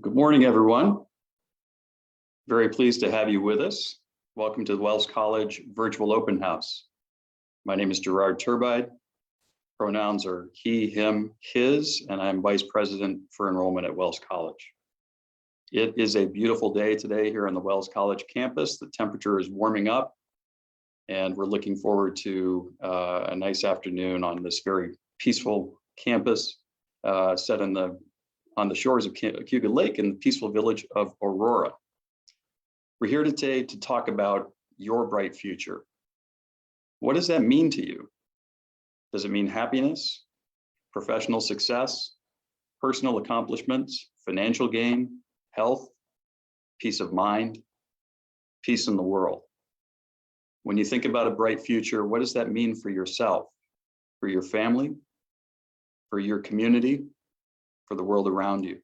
Good morning, everyone. Very pleased to have you with us. Welcome to the Wells College Virtual Open House. My name is Gerard Turbide. Pronouns are he, him, his, and I'm Vice President for Enrollment at Wells College. It is a beautiful day today here on the Wells College campus. The temperature is warming up, and we're looking forward to a nice afternoon on this very peaceful campus set on the shores of Yuga Lake in the peaceful village of Aurora. We're here today to talk about your bright future. What does that mean to you? Does it mean happiness, professional success, personal accomplishments, financial gain, health, peace of mind, peace in the world? When you think about a bright future, what does that mean for yourself, for your family, for your community, for the world around you?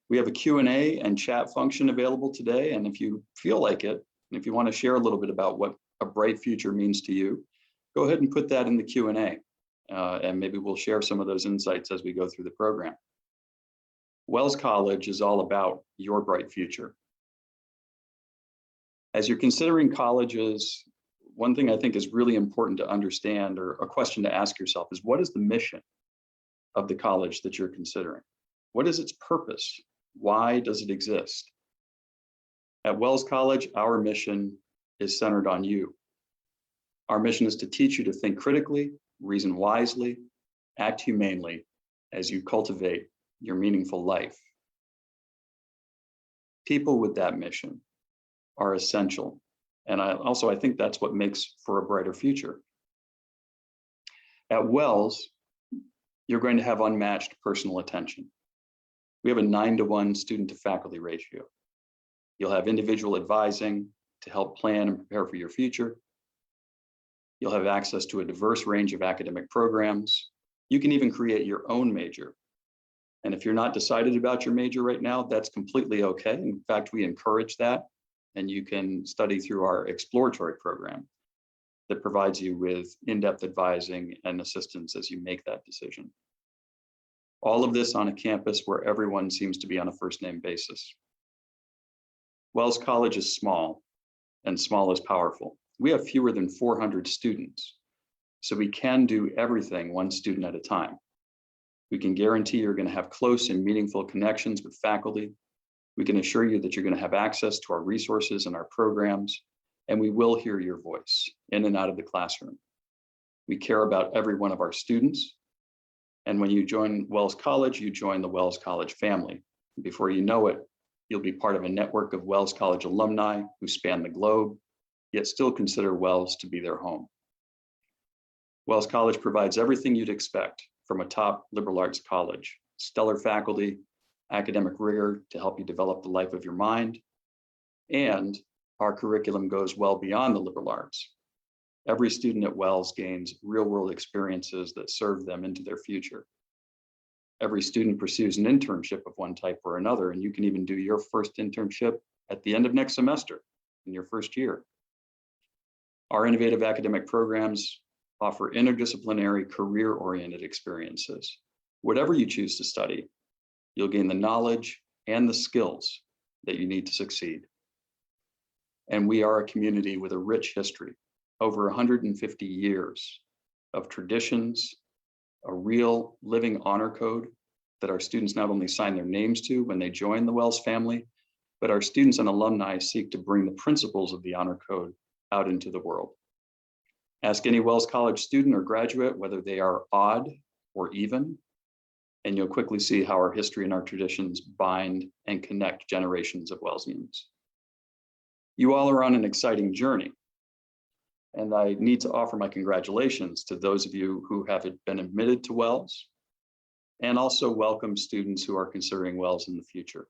We have a Q&A and chat function available today, and if you feel like it, and if you want to share a little bit about what a bright future means to you, go ahead and put that in the Q&A, and maybe we'll share some of those insights as we go through the program. Wells College is all about your bright future. As you're considering colleges, one thing I think is really important to understand, or a question to ask yourself, is what is the mission of the college that you're considering? What is its purpose? Why does it exist? At Wells College, our mission is centered on you. Our mission is to teach you to think critically, reason wisely, act humanely as you cultivate your meaningful life. People with that mission are essential. And I think that's what makes for a brighter future. At Wells, you're going to have unmatched personal attention. We have a 9-to-1 student to faculty ratio. You'll have individual advising to help plan and prepare for your future. You'll have access to a diverse range of academic programs. You can even create your own major. And if you're not decided about your major right now, that's completely okay. In fact, we encourage that, and you can study through our exploratory program that provides you with in-depth advising and assistance as you make that decision. All of this on a campus where everyone seems to be on a first-name basis. Wells College is small, and small is powerful. We have fewer than 400 students, so we can do everything one student at a time. We can guarantee you're going to have close and meaningful connections with faculty. We can assure you that you're going to have access to our resources and our programs, and we will hear your voice in and out of the classroom. We care about every one of our students. And when you join Wells College, you join the Wells College family. Before you know it, you'll be part of a network of Wells College alumni who span the globe, yet still consider Wells to be their home. Wells College provides everything you'd expect from a top liberal arts college: stellar faculty, academic rigor to help you develop the life of your mind, and our curriculum goes well beyond the liberal arts. Every student at Wells gains real-world experiences that serve them into their future. Every student pursues an internship of one type or another, and you can even do your first internship at the end of next semester in your first year. Our innovative academic programs offer interdisciplinary, career-oriented experiences. Whatever you choose to study, you'll gain the knowledge and the skills that you need to succeed. And we are a community with a rich history, over 150 years of traditions, a real living honor code that our students not only sign their names to when they join the Wells family, but our students and alumni seek to bring the principles of the honor code out into the world. Ask any Wells College student or graduate whether they are odd or even, and you'll quickly see how our history and our traditions bind and connect generations of Wellsians. You all are on an exciting journey, and I need to offer my congratulations to those of you who have been admitted to Wells, and also welcome students who are considering Wells in the future.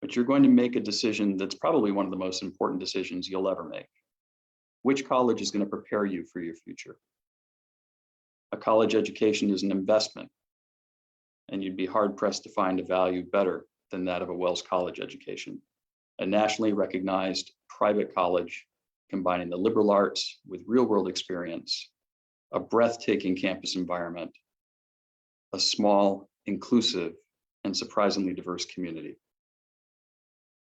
But you're going to make a decision that's probably one of the most important decisions you'll ever make. Which college is going to prepare you for your future? A college education is an investment, and you'd be hard-pressed to find a value better than that of a Wells College education. A nationally recognized private college combining the liberal arts with real-world experience, a breathtaking campus environment, a small, inclusive, and surprisingly diverse community.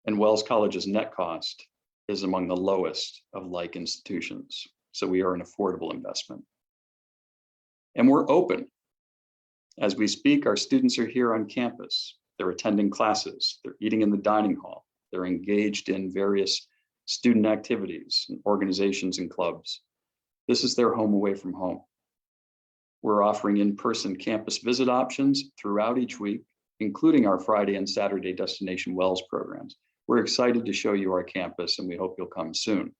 And Wells College's net cost is among the lowest of like institutions. So we are an affordable investment. And we're open. As we speak, our students are here on campus. They're attending classes, they're eating in the dining hall, they're engaged in various student activities and organizations and clubs. This is their home away from home. We're offering in-person campus visit options throughout each week, including our Friday and Saturday Destination Wells programs. We're excited to show you our campus, and we hope you'll come soon.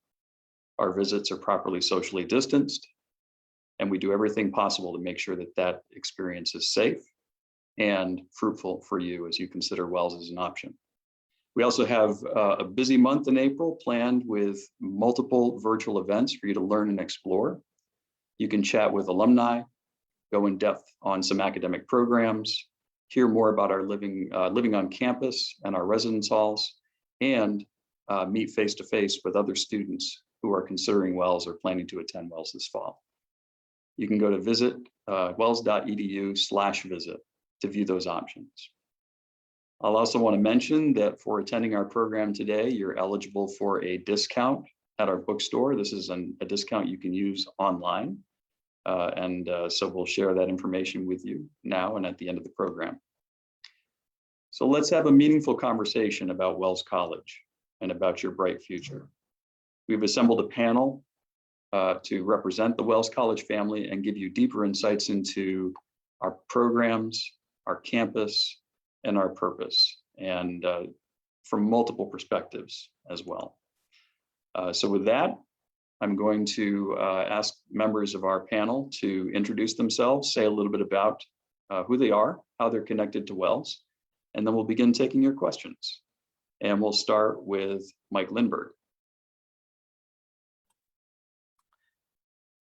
Our visits are properly socially distanced, and we do everything possible to make sure that that experience is safe and fruitful for you as you consider Wells as an option. We also have a busy month in April planned with multiple virtual events for you to learn and explore. You can chat with alumni, go in depth on some academic programs, hear more about our living on campus and our residence halls, and meet face-to-face with other students who are considering Wells or planning to attend Wells this fall. You can go to visit wells.edu/visit to view those options. I'll also want to mention that for attending our program today, you're eligible for a discount at our bookstore. This is a discount you can use online. So we'll share that information with you now and at the end of the program. So let's have a meaningful conversation about Wells College and about your bright future. We've assembled a panel to represent the Wells College family and give you deeper insights into our programs, our campus, and our purpose, and from multiple perspectives as well. So with that, I'm going to ask members of our panel to introduce themselves, say a little bit about who they are, how they're connected to Wells, and then we'll begin taking your questions. And we'll start with Mike Lindberg.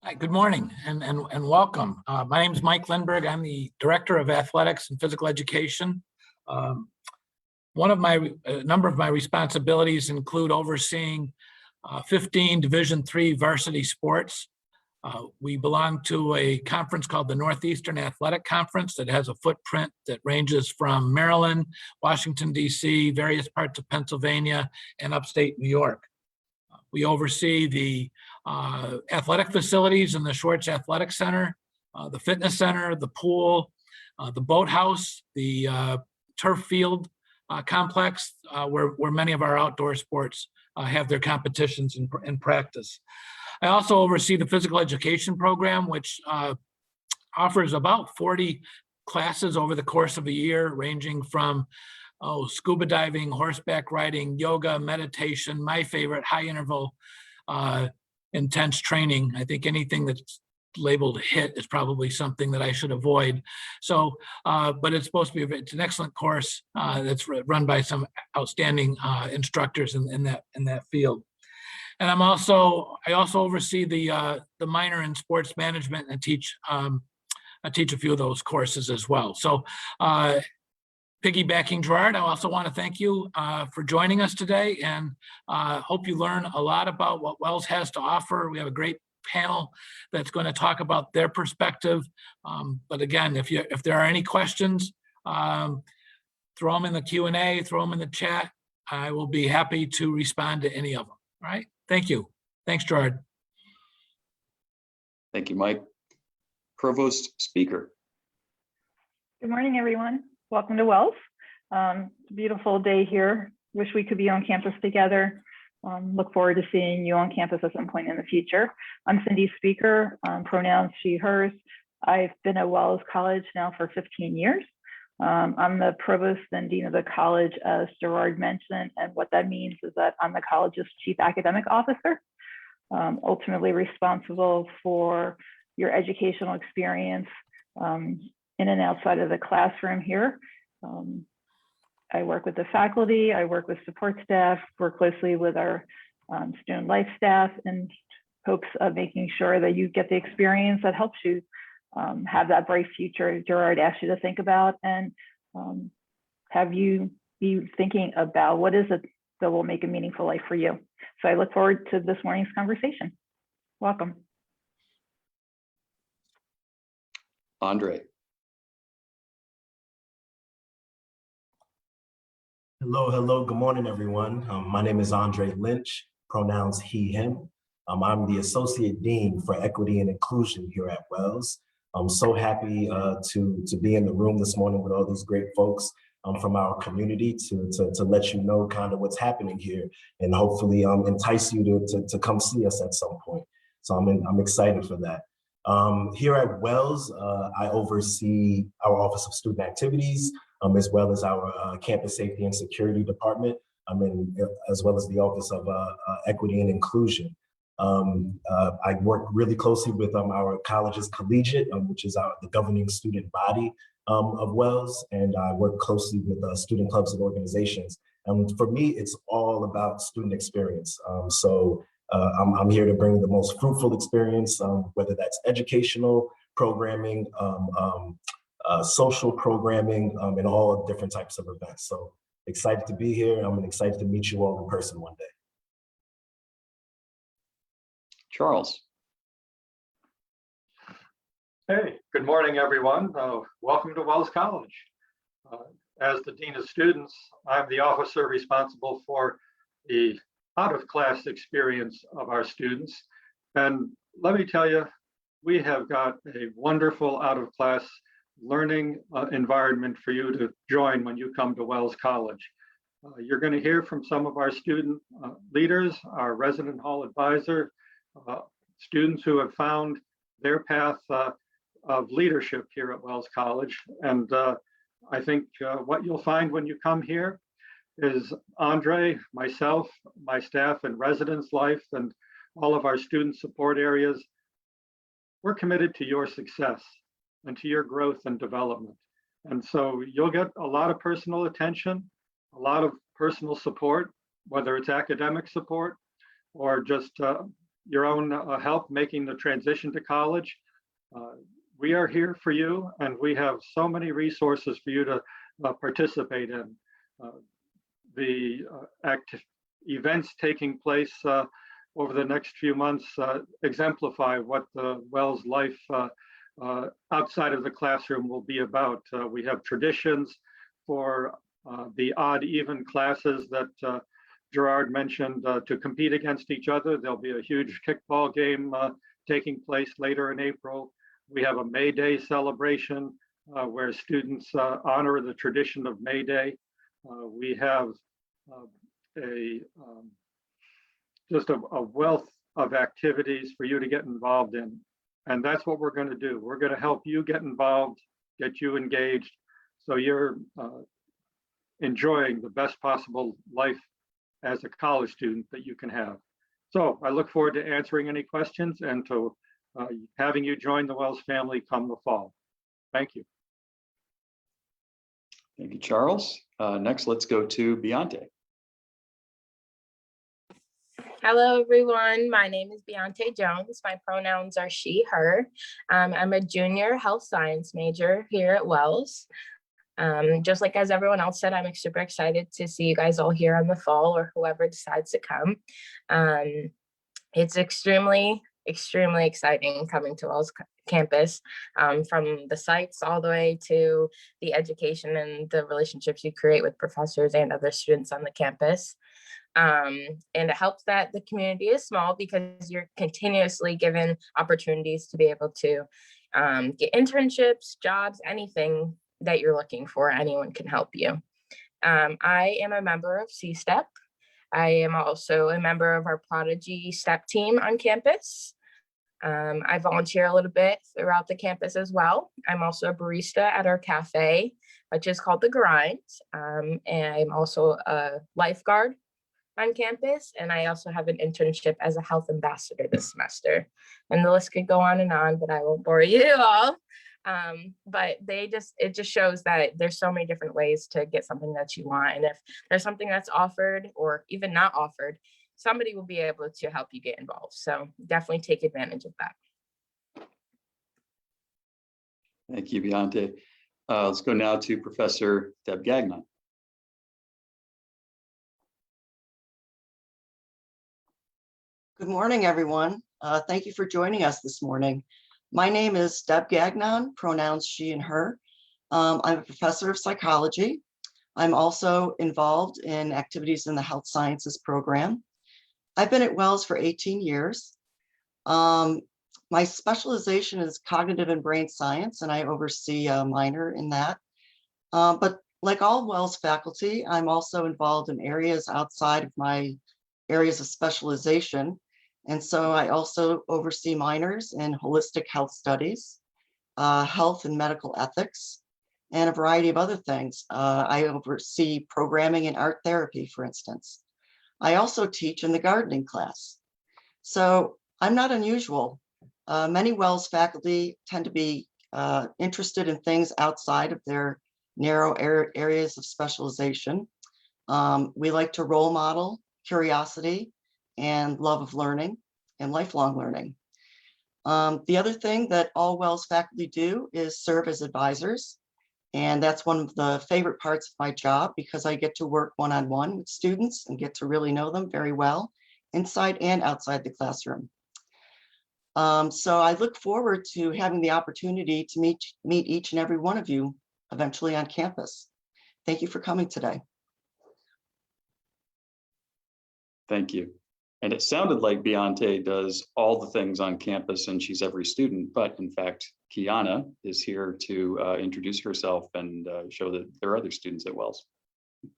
Hi, good morning and welcome. My name is Mike Lindberg. I'm the Director of Athletics and Physical Education. A number of my responsibilities include overseeing 15 Division III varsity sports. We belong to a conference called the Northeastern Athletic Conference that has a footprint that ranges from Maryland, Washington, D.C., various parts of Pennsylvania, and upstate New York. We oversee the athletic facilities in the Schwartz Athletic Center, the fitness center, the pool, the boathouse, the turf field complex, where many of our outdoor sports have their competitions in practice. I also oversee the physical education program, which offers about 40 classes over the course of a year, ranging from scuba diving, horseback riding, yoga, meditation, my favorite, high interval, intense training. I think anything that's labeled HIIT is probably something that I should avoid. So, but it's supposed to be, it's an excellent course that's run by some outstanding instructors in that field. And I also oversee the minor in sports management and I teach a few of those courses as well. So, piggybacking Gerard, I also want to thank you for joining us today, and hope you learn a lot about what Wells has to offer. We have a great panel that's going to talk about their perspective. But again, if there are any questions, throw them in the Q&A, throw them in the chat. I will be happy to respond to any of them. All right. Thank you. Thanks, Gerard. Thank you, Mike. Provost Speaker. Good morning, everyone. Welcome to Wells. It's a beautiful day here. Wish we could be on campus together. Look forward to seeing you on campus at some point in the future. I'm Cindy Speaker, pronouns she, hers. I've been at Wells College now for 15 years. I'm the provost and dean of the college, as Gerard mentioned, and what that means is that I'm the college's chief academic officer, ultimately responsible for your educational experience in and outside of the classroom here. I work with the faculty, I work with support staff, work closely with our student life staff in hopes of making sure that you get the experience that helps you have that bright future Gerard asked you to think about, and have you be thinking about what is it that will make a meaningful life for you. So I look forward to this morning's conversation. Welcome. Andre. Hello, hello. Good morning, everyone. My name is Andre Lynch, pronouns he, him. I'm the Associate Dean for Equity and Inclusion here at Wells. I'm so happy to be in the room this morning with all these great folks from our community to let you know kind of what's happening here and hopefully entice you to come see us at some point. So I'm excited for that. Here at Wells, I oversee our Office of Student Activities, as well as our Campus Safety and Security Department, as well as the Office of Equity and Inclusion. I work really closely with our college's collegiate, which is the governing student body of Wells, and I work closely with student clubs and organizations. And for me, it's all about student experience. I'm here to bring the most fruitful experience, whether that's educational programming, social programming, and all different types of events. So excited to be here. I'm excited to meet you all in person one day. Charles. Hey, good morning, everyone. Welcome to Wells College. As the Dean of Students, I'm the officer responsible for the out-of-class experience of our students. And let me tell you, we have got a wonderful out-of-class learning environment for you to join when you come to Wells College. You're going to hear from some of our student leaders, our resident hall advisor, students who have found their path of leadership here at Wells College. And I think what you'll find when you come here is Andre, myself, my staff and residence life, and all of our student support areas, we're committed to your success and to your growth and development. And so you'll get a lot of personal attention, a lot of personal support, whether it's academic support or just your own help making the transition to college. We are here for you, and we have so many resources for you to participate in. The events taking place over the next few months exemplify what the Wells life outside of the classroom will be about. We have traditions for the odd-even classes that Gerard mentioned to compete against each other. There'll be a huge kickball game taking place later in April. We have a May Day celebration where students honor the tradition of May Day. We have just a wealth of activities for you to get involved in. And that's what we're going to do. We're going to help you get involved, get you engaged, so you're enjoying the best possible life as a college student that you can have. So I look forward to answering any questions and to having you join the Wells family come the fall. Thank you. Thank you, Charles. Next, let's go to Beyonce. Hello, everyone. My name is Beyonce Jones. My pronouns are she, her. I'm a junior health science major here at Wells. Just like as everyone else said, I'm super excited to see you guys all here in the fall or whoever decides to come. It's extremely exciting coming to Wells campus, from the sites all the way to the education and the relationships you create with professors and other students on the campus. And it helps that the community is small because you're continuously given opportunities to be able to get internships, jobs, anything that you're looking for. Anyone can help you. I am a member of C-STEP. I am also a member of our Prodigy STEP team on campus. I volunteer a little bit throughout the campus as well. I'm also a barista at our cafe, which is called The Grind. And I'm also a lifeguard on campus. And I also have an internship as a health ambassador this semester. And the list could go on, but I won't bore you all. But it just shows that there's so many different ways to get something that you want. And if there's something that's offered or even not offered, somebody will be able to help you get involved. So definitely take advantage of that. Thank you, Beyonce. Let's go now to Professor Deb Gagnon. Good morning, everyone. Thank you for joining us this morning. My name is Deb Gagnon, pronouns she and her. I'm a professor of psychology. I'm also involved in activities in the health sciences program. I've been at Wells for 18 years. My specialization is cognitive and brain science, and I oversee a minor in that. But like all Wells faculty, I'm also involved in areas outside of my areas of specialization. And so I also oversee minors in holistic health studies, health and medical ethics, and a variety of other things. I oversee programming and art therapy, for instance. I also teach in the gardening class. So I'm not unusual. Many Wells faculty tend to be interested in things outside of their narrow areas of specialization. We like to role model curiosity and love of learning and lifelong learning. The other thing that all Wells faculty do is serve as advisors. And that's one of the favorite parts of my job because I get to work one-on-one with students and get to really know them very well inside and outside the classroom. So I look forward to having the opportunity to meet each and every one of you eventually on campus. Thank you for coming today. Thank you. And it sounded like Beyonce does all the things on campus and she's every student, but in fact, Kiana is here to introduce herself and show that there are other students at Wells. Good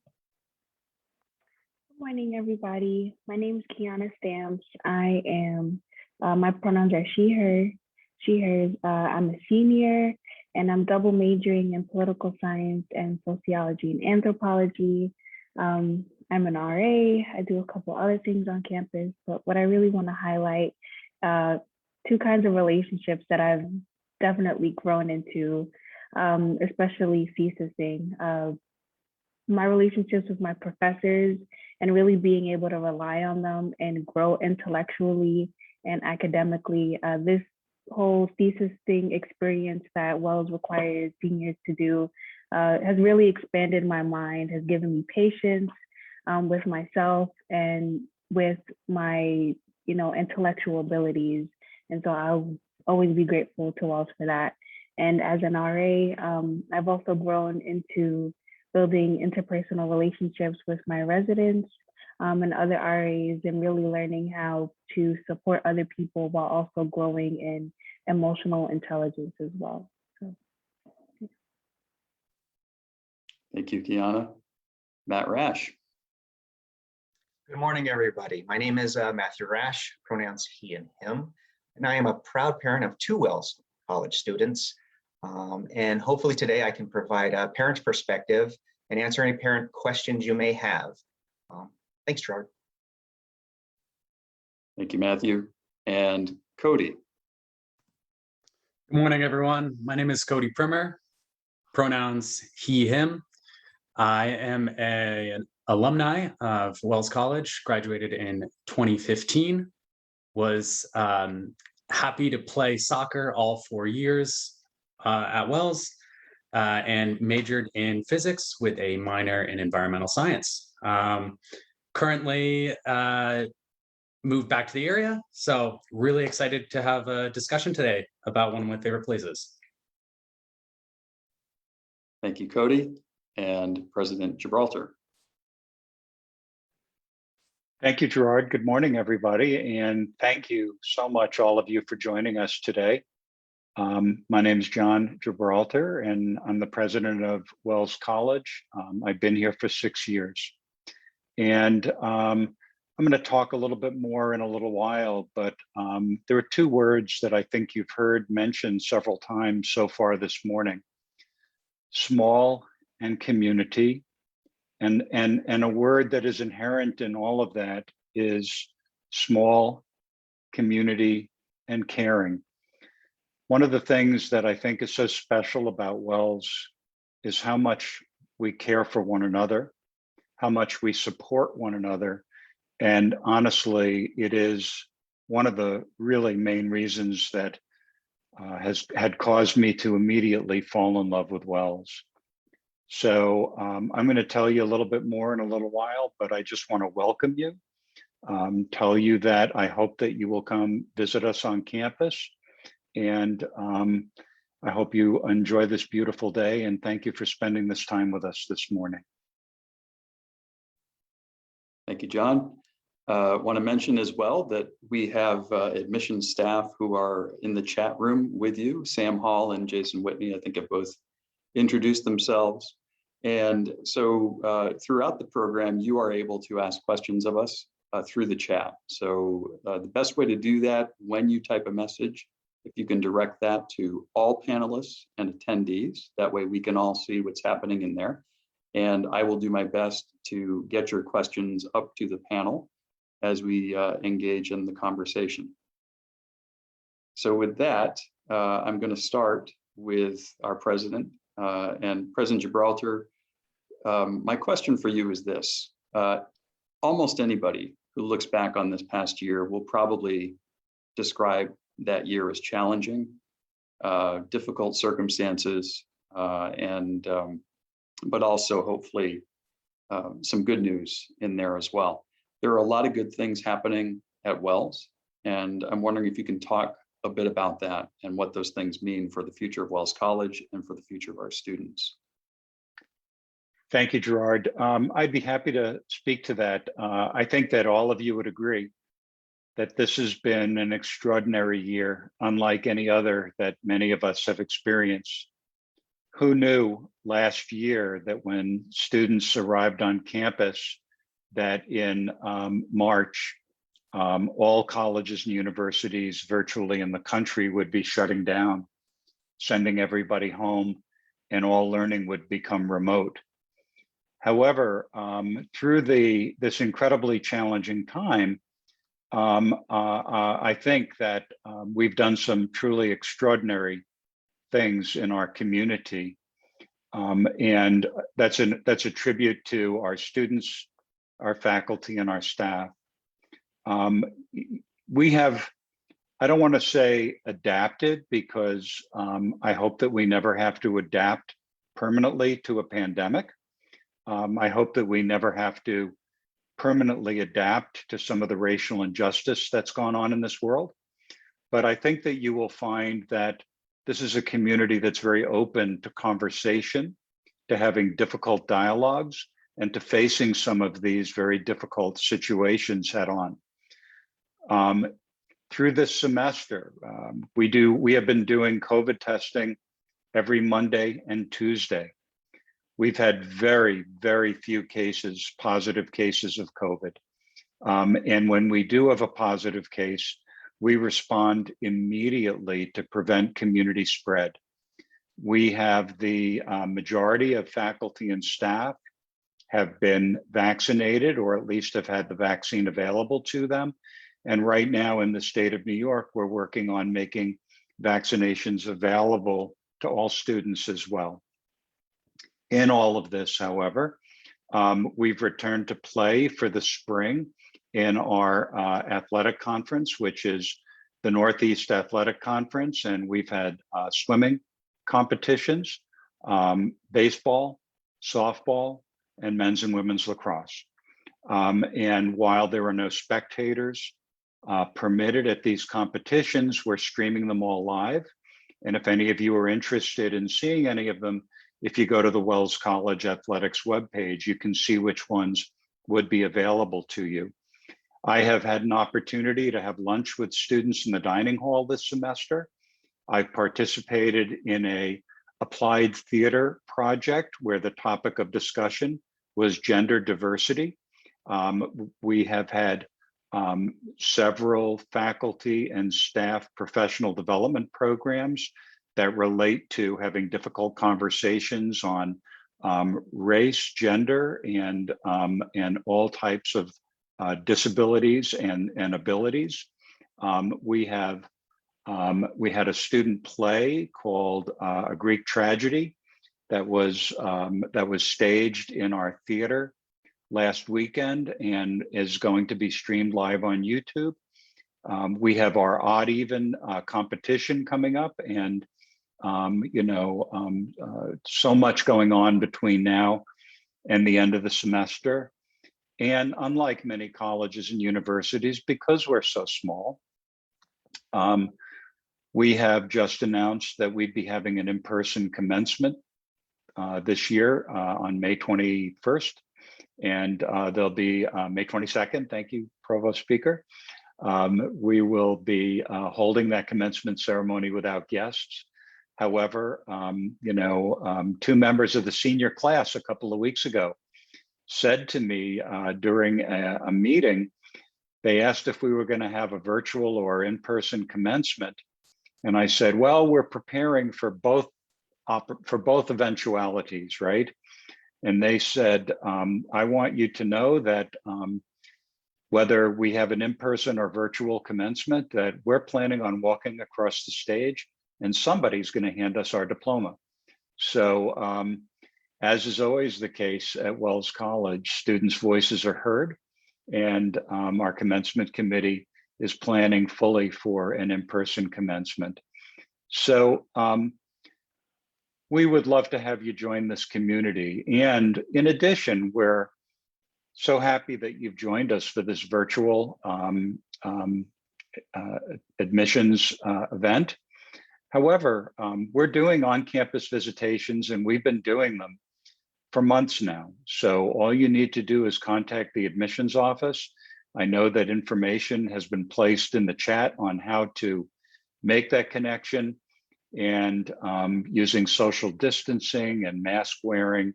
morning, everybody. My name is Kiana Stamps. I am, my pronouns are she, her, she, hers. I'm a senior and I'm double majoring in political science and sociology and anthropology. I'm an RA. I do a couple other things on campus, but what I really want to highlight, two kinds of relationships that I've definitely grown into, especially thesising. My relationships with my professors and really being able to rely on them and grow intellectually and academically. This whole thesis thing experience that Wells requires seniors to do has really expanded my mind, has given me patience with myself and with my, intellectual abilities. And so I'll always be grateful to Wells for that. And as an RA, I've also grown into building interpersonal relationships with my residents and other RAs and really learning how to support other people while also growing in emotional intelligence as well. So. Thank you, Kiana. Matt Rash. Good morning, everybody. My name is Matthew Rash, pronouns he and him, and I am a proud parent of two Wells College students. And hopefully today I can provide a parent's perspective and answer any parent questions you may have. Thanks, Gerard. Thank you, Matthew. And Cody. Good morning, everyone. My name is Cody Primer, pronouns he, him. I am an alumni of Wells College, graduated in 2015, was happy to play soccer all 4 years at Wells and majored in physics with a minor in environmental science. Currently moved back to the area, so really excited to have a discussion today about one of my favorite places. Thank you, Cody. And President Gibralter. Thank you, Gerard. Good morning, everybody. And thank you so much, all of you, for joining us today. My name is John Gibralter, and I'm the president of Wells College. I've been here for 6 years. And I'm going to talk a little bit more in a little while, but there are two words that I think you've heard mentioned several times so far this morning: small and community. And a word that is inherent in all of that is small, community, and caring. One of the things that I think is so special about Wells is how much we care for one another, how much we support one another. And honestly, it is one of the really main reasons that had caused me to immediately fall in love with Wells. So I'm going to tell you a little bit more in a little while, but I just want to welcome you, tell you that I hope that you will come visit us on campus. And I hope you enjoy this beautiful day, and thank you for spending this time with us this morning. Thank you, John. Want to mention as well that we have admissions staff who are in the chat room with you. Sam Hall and Jason Whitney, I think, have both introduced themselves. And so throughout the program, you are able to ask questions of us through the chat. So the best way to do that, when you type a message, if you can direct that to all panelists and attendees, that way we can all see what's happening in there. And I will do my best to get your questions up to the panel as we engage in the conversation. So with that, I'm going to start with our president and President Gibraltar. My question for you is this. Almost anybody who looks back on this past year will probably describe that year as challenging, difficult circumstances, but also hopefully some good news in there as well. There are a lot of good things happening at Wells, and I'm wondering if you can talk a bit about that and what those things mean for the future of Wells College and for the future of our students. Thank you, Gerard. I'd be happy to speak to that. I think that all of you would agree that this has been an extraordinary year, unlike any other that many of us have experienced. Who knew last year that when students arrived on campus, that in March, all colleges and universities virtually in the country would be shutting down, sending everybody home, and all learning would become remote. However, through this incredibly challenging time, I think that we've done some truly extraordinary things in our community, and that's a tribute to our students, our faculty, and our staff. We have, I don't want to say adapted, because I hope that we never have to adapt permanently to a pandemic. I hope that we never have to permanently adapt to some of the racial injustice that's gone on in this world. But I think that you will find that this is a community that's very open to conversation, to having difficult dialogues, and to facing some of these very difficult situations head on. Through this semester, we have been doing COVID testing every Monday and Tuesday. We've had very, very few cases, positive cases of COVID. And when we do have a positive case, we respond immediately to prevent community spread. We have the majority of faculty and staff have been vaccinated, or at least have had the vaccine available to them. And right now in the state of New York, we're working on making vaccinations available to all students as well. In all of this, however, we've returned to play for the spring in our athletic conference, which is the Northeast Athletic Conference. And we've had swimming competitions, baseball, softball, and men's and women's lacrosse. And while there are no spectators permitted at these competitions, we're streaming them all live. And if any of you are interested in seeing any of them, if you go to the Wells College Athletics webpage, you can see which ones would be available to you. I have had an opportunity to have lunch with students in the dining hall this semester. I've participated in an applied theater project where the topic of discussion was gender diversity. We have had several faculty and staff professional development programs that relate to having difficult conversations on race, gender, and all types of disabilities and abilities. We had a student play called A Greek Tragedy that was staged in our theater last weekend and is going to be streamed live on YouTube. We have our odd even competition coming up, and so much going on between now and the end of the semester. And unlike many colleges and universities, because we're so small, we have just announced that we'd be having an in-person commencement this year on May 21st. And there'll be May 22nd. Thank you, Provost Speaker. We will be holding that commencement ceremony without guests. However, two members of the senior class a couple of weeks ago said to me during a meeting, they asked if we were going to have a virtual or in-person commencement. And I said, well, we're preparing for both eventualities, right? And they said, I want you to know that whether we have an in-person or virtual commencement, that we're planning on walking across the stage and somebody's going to hand us our diploma. So as is always the case at Wells College, students' voices are heard, and our commencement committee is planning fully for an in-person commencement. So we would love to have you join this community. And in addition, we're so happy that you've joined us for this virtual admissions event. However, we're doing on-campus visitations, and we've been doing them for months now. So all you need to do is contact the admissions office. I know that information has been placed in the chat on how to make that connection, and using social distancing and mask wearing,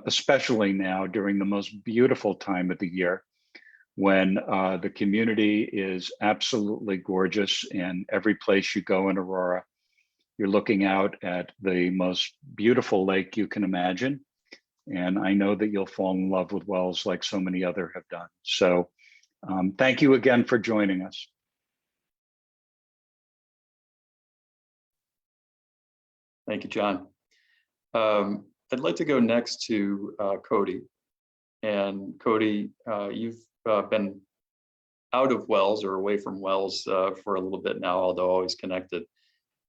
especially now during the most beautiful time of the year, when the community is absolutely gorgeous, and every place you go in Aurora, you're looking out at the most beautiful lake you can imagine. And I know that you'll fall in love with Wells like so many others have done. So thank you again for joining us. Thank you, John. I'd like to go next to Cody. And Cody, you've been out of Wells or away from Wells for a little bit now, although always connected.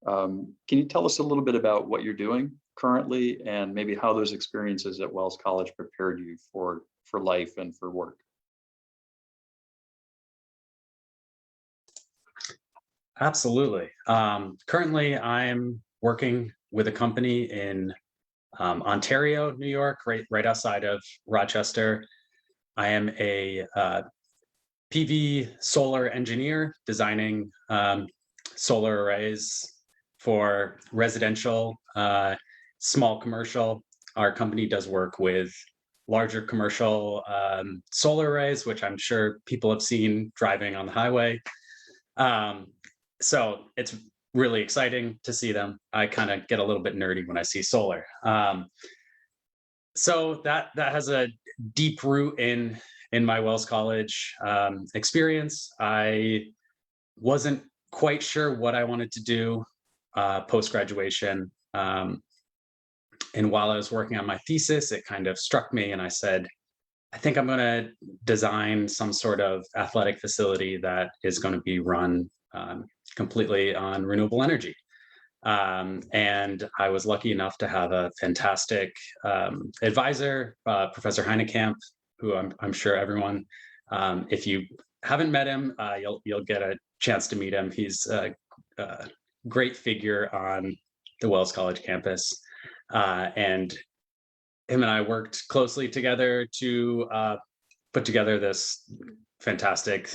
Can you tell us a little bit about what you're doing currently, and maybe how those experiences at Wells College prepared you for life and for work? Absolutely. Currently, I'm working with a company in Ontario, New York, right outside of Rochester. I am a PV solar engineer, designing solar arrays for residential, small commercial. Our company does work with larger commercial solar arrays, which I'm sure people have seen driving on the highway. So it's really exciting to see them. I kind of get a little bit nerdy when I see solar. So that has a deep root in my Wells College experience. I wasn't quite sure what I wanted to do post-graduation. And while I was working on my thesis, it kind of struck me, and I said, I think I'm going to design some sort of athletic facility that is going to be run completely on renewable energy. And I was lucky enough to have a fantastic advisor, Professor Heinekamp, who I'm sure everyone, if you haven't met him, you'll get a chance to meet him. He's a great figure on the Wells College campus. And him and I worked closely together to put together this fantastic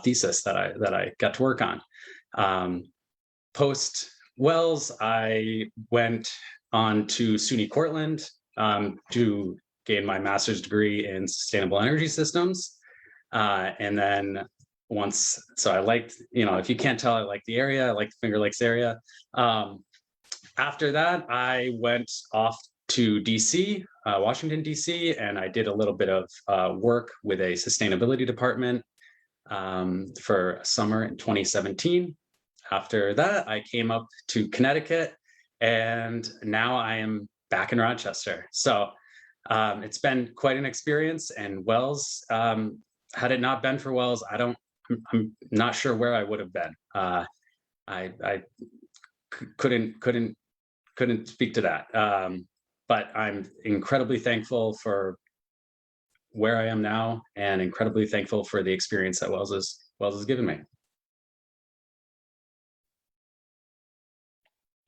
thesis that I got to work on. Post Wells, I went on to SUNY Cortland to gain my master's degree in sustainable energy systems. And then so I liked, if you can't tell, I like the area, I like the Finger Lakes area. After that, I went off to DC, Washington, DC, and I did a little bit of work with a sustainability department for summer in 2017. After that, I came up to Connecticut, and now I am back in Rochester. So it's been quite an experience. And Wells, had it not been for Wells, I'm not sure where I would have been. I couldn't speak to that. But I'm incredibly thankful for where I am now, and incredibly thankful for the experience that Wells has given me.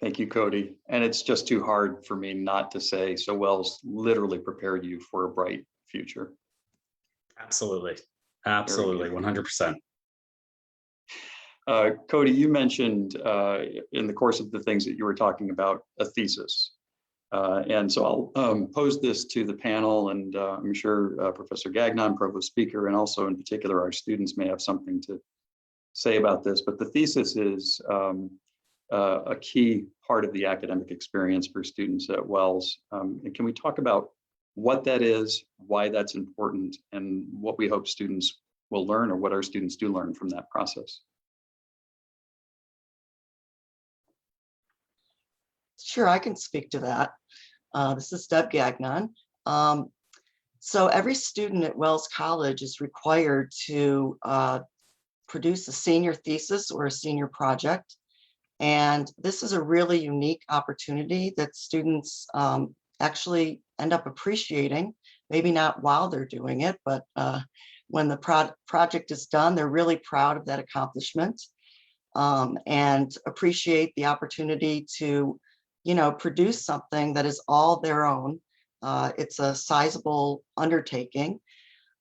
Thank you, Cody. And it's just too hard for me not to say, so Wells literally prepared you for a bright future. Absolutely. Absolutely. 100%. Cody, you mentioned in the course of the things that you were talking about, a thesis. And so I'll pose this to the panel, and I'm sure Professor Gagnon, Provost Speaker, and also in particular our students may have something to say about this, but the thesis is a key part of the academic experience for students at Wells. And can we talk about what that is, why that's important, and what we hope students will learn, or what our students do learn from that process? Sure, I can speak to that. This is Deb Gagnon. So every student at Wells College is required to produce a senior thesis or a senior project. And this is a really unique opportunity that students actually end up appreciating, maybe not while they're doing it, but when the project is done, they're really proud of that accomplishment and appreciate the opportunity to, produce something that is all their own. It's a sizable undertaking.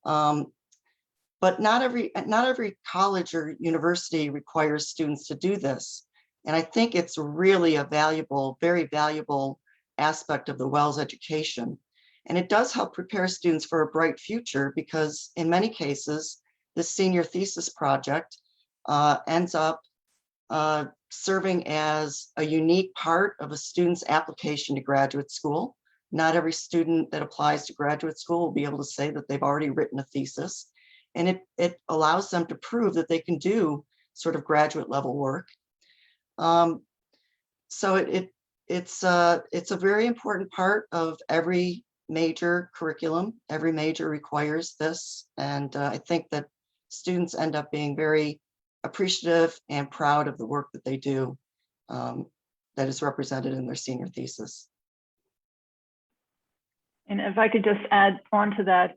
But not every college or university requires students to do this. And I think it's really a valuable, very valuable aspect of the Wells education. And it does help prepare students for a bright future, because in many cases, the senior thesis project ends up serving as a unique part of a student's application to graduate school. Not every student that applies to graduate school will be able to say that they've already written a thesis. And it allows them to prove that they can do sort of graduate level work. So it's a very important part of every major curriculum. Every major requires this. And I think that students end up being very appreciative and proud of the work that they do that is represented in their senior thesis. And if I could just add on to that,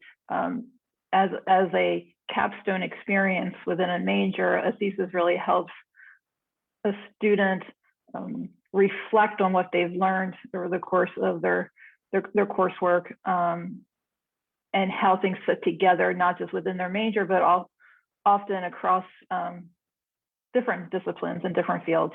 as a capstone experience within a major, a thesis really helps a student reflect on what they've learned over the course of their coursework, and how things fit together, not just within their major, but often across different disciplines and different fields.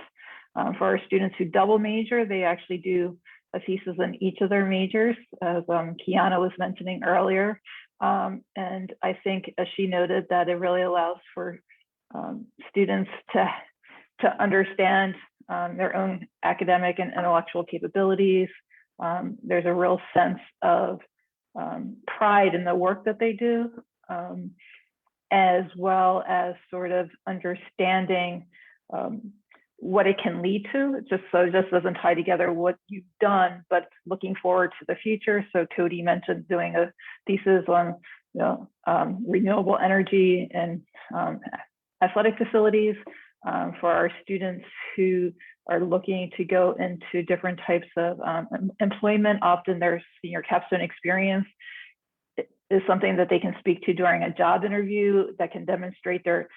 For our students who double major, they actually do a thesis in each of their majors, as Kiana was mentioning earlier. And I think, as she noted, that it really allows for students to understand their own academic and intellectual capabilities. There's a real sense of pride in the work that they do, as well as sort of understanding what it can lead to. It just doesn't tie together what you've done, but looking forward to the future. So Cody mentioned doing a thesis on renewable energy and athletic facilities. For our students who are looking to go into different types of employment, often their senior capstone experience is something that they can speak to during a job interview that can demonstrate their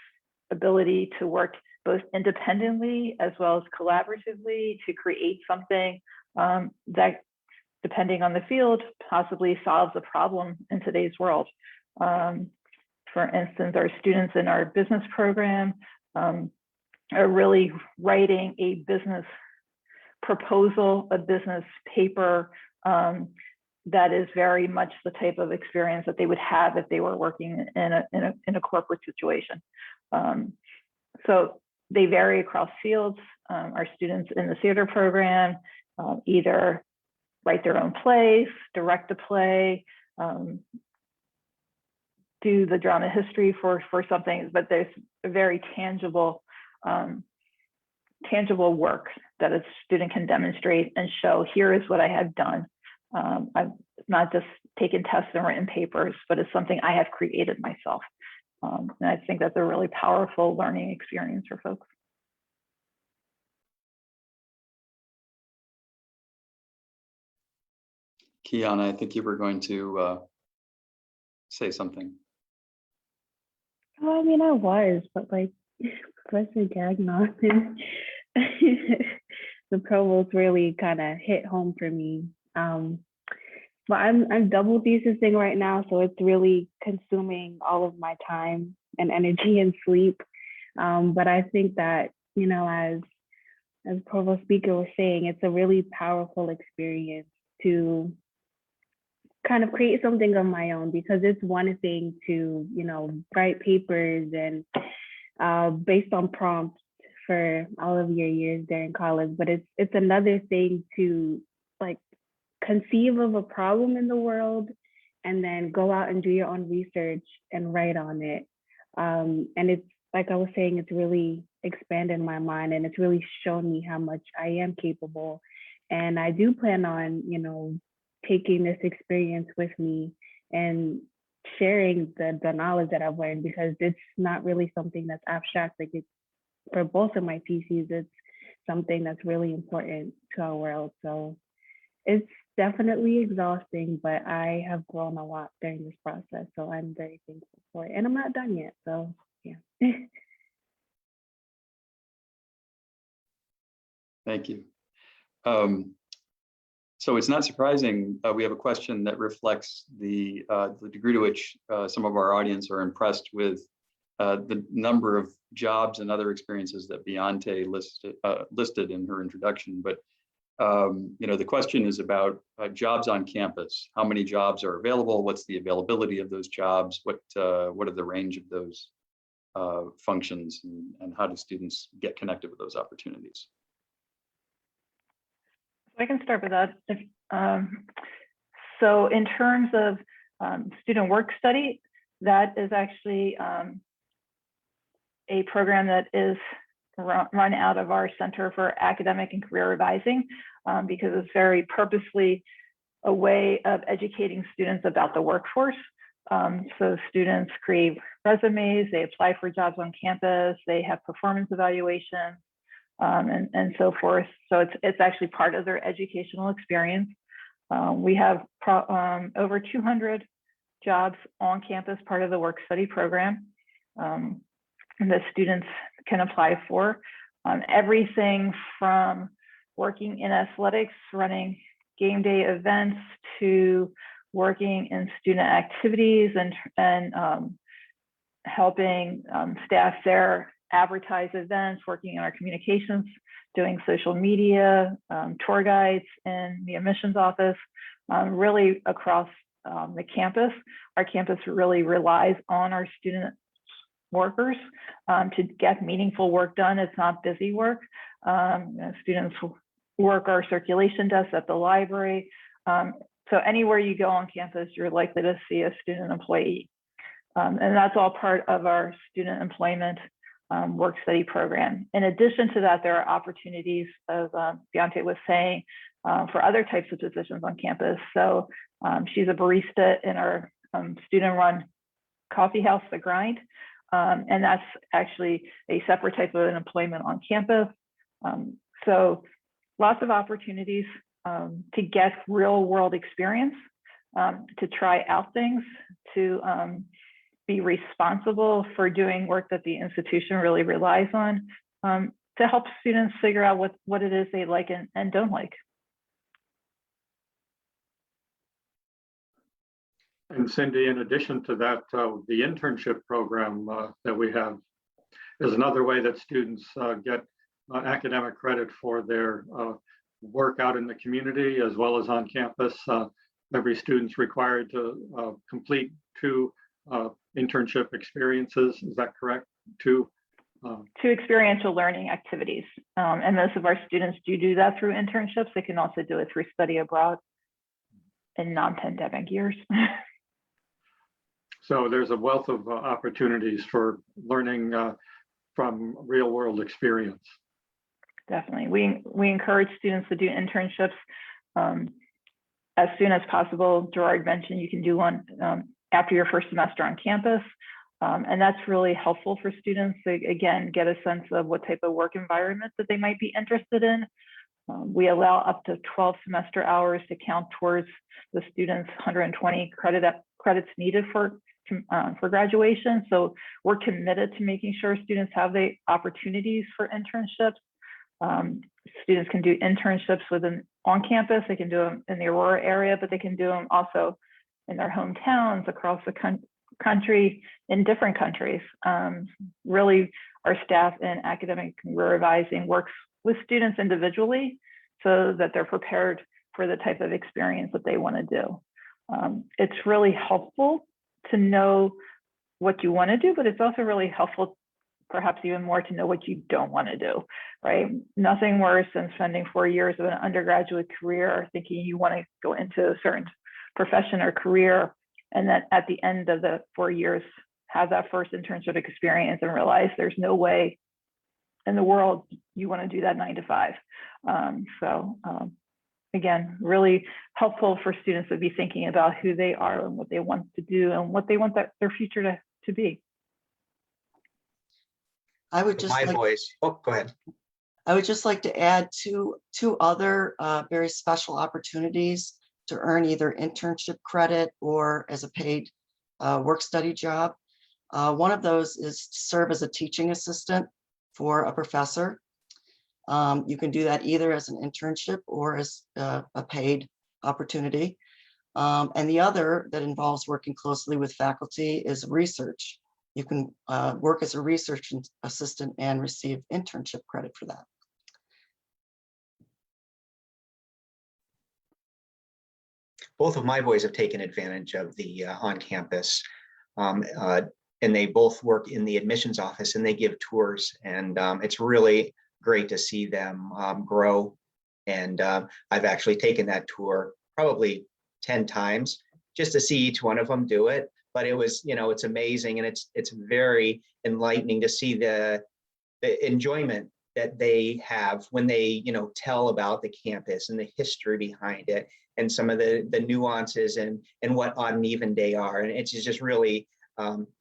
ability to work both independently as well as collaboratively to create something that, depending on the field, possibly solves a problem in today's world. For instance, our students in our business program are really writing a business proposal, a business paper that is very much the type of experience that they would have if they were working in a corporate situation. So they vary across fields. Our students in the theater program either write their own plays, direct a play, do the drama history for something, but there's a very tangible work that a student can demonstrate and show, here is what I have done. I've not just taken tests and written papers, but it's something I have created myself. And I think that's a really powerful learning experience for folks. Kiana, I think you were going to say something. Oh, I mean, I was, but like Professor Gagnon, the provost really kind of hit home for me. but I'm double thesising right now, so it's really consuming all of my time and energy and sleep. But I think that, you know, as Provost Speaker was saying, it's a really powerful experience to kind of create something of my own, because it's one thing to, you know, write papers and based on prompts for all of your years there in college, but it's another thing to like conceive of a problem in the world and then go out and do your own research and write on it. And it's like I was saying, it's really expanded my mind, and it's really shown me how much I am capable. And I do plan on, you know, taking this experience with me and sharing the knowledge that I've learned, because it's not really something that's abstract. Like, it's for both of my theses, it's something that's really important to our world. So it's definitely exhausting, but I have grown a lot during this process. So I'm very thankful for it. And I'm not done yet. So yeah. Thank you. So it's not surprising we have a question that reflects the degree to which some of our audience are impressed with the number of jobs and other experiences that Beyonce listed in her introduction. But you know, the question is about jobs on campus. How many jobs are available? What's the availability of those jobs? What are the range of those functions, and how do students get connected with those opportunities? I can start with that. So in terms of student work study, that is actually a program that is run out of our Center for Academic and Career Revising, because it's very purposely a way of educating students about the workforce. So students create resumes, they apply for jobs on campus, they have performance evaluations, and so forth. So it's actually part of their educational experience. We have over 200 jobs on campus, part of the work study program, that students can apply for. Everything from working in athletics, running game day events, to working in student activities and helping staff there advertise events, working in our communications, doing social media, tour guides in the admissions office, really across the campus. Our campus really relies on our student workers to get meaningful work done. It's not busy work. Students work our circulation desks at the library. So anywhere you go on campus, you're likely to see a student employee. And that's all part of our student employment work study program. In addition to that, there are opportunities, as Beyonce was saying, for other types of positions on campus. So she's a barista in our student-run coffee house, The Grind. And that's actually a separate type of employment on campus. So lots of opportunities to get real world experience, to try out things, to be responsible for doing work that the institution really relies on, to help students figure out what it is they like and don't like. And Cindy, in addition to that, the internship program that we have is another way that students get academic credit for their work out in the community as well as on campus. Every student's required to complete 2 internship experiences. Is that correct? 2 experiential learning activities. And most of our students do that through internships. They can also do it through study abroad in non-pandemic years. So there's a wealth of opportunities for learning from real world experience. Definitely. We encourage students to do internships as soon as possible. Gerard mentioned you can do one after your first semester on campus. And that's really helpful for students to, again, get a sense of what type of work environment that they might be interested in. We allow up to 12 semester hours to count towards the students' 120 credits needed for graduation. So we're committed to making sure students have the opportunities for internships. Students can do internships on campus. They can do them in the Aurora area, but they can do them also in their hometowns, across the country, in different countries. Really, our staff in academic career advising works with students individually so that they're prepared for the type of experience that they want to do. It's really helpful to know what you want to do, but it's also really helpful, perhaps even more, to know what you don't want to do, right? Nothing worse than spending 4 years of an undergraduate career thinking you want to go into a certain profession or career, and then at the end of the 4 years, have that first internship experience and realize there's no way in the world you want to do that 9 to 5. Again, really helpful for students to be thinking about who they are and what they want to do and what they want their future to be. I would just My like, voice. Oh, go ahead. I would just like to add two other very special opportunities to earn either internship credit or as a paid work study job. One of those is to serve as a teaching assistant for a professor. You can do that either as an internship or as a paid opportunity. And the other that involves working closely with faculty is research. You can work as a research assistant and receive internship credit for that. Both of my boys have taken advantage of the on-campus, and they both work in the admissions office, and they give tours, and it's really great to see them grow. And I've actually taken that tour probably 10 times just to see each one of them do it. But it was, it's amazing, and it's very enlightening to see the enjoyment that they have when they, tell about the campus and the history behind it, and some of the nuances and what odd and even day are. And it's just really,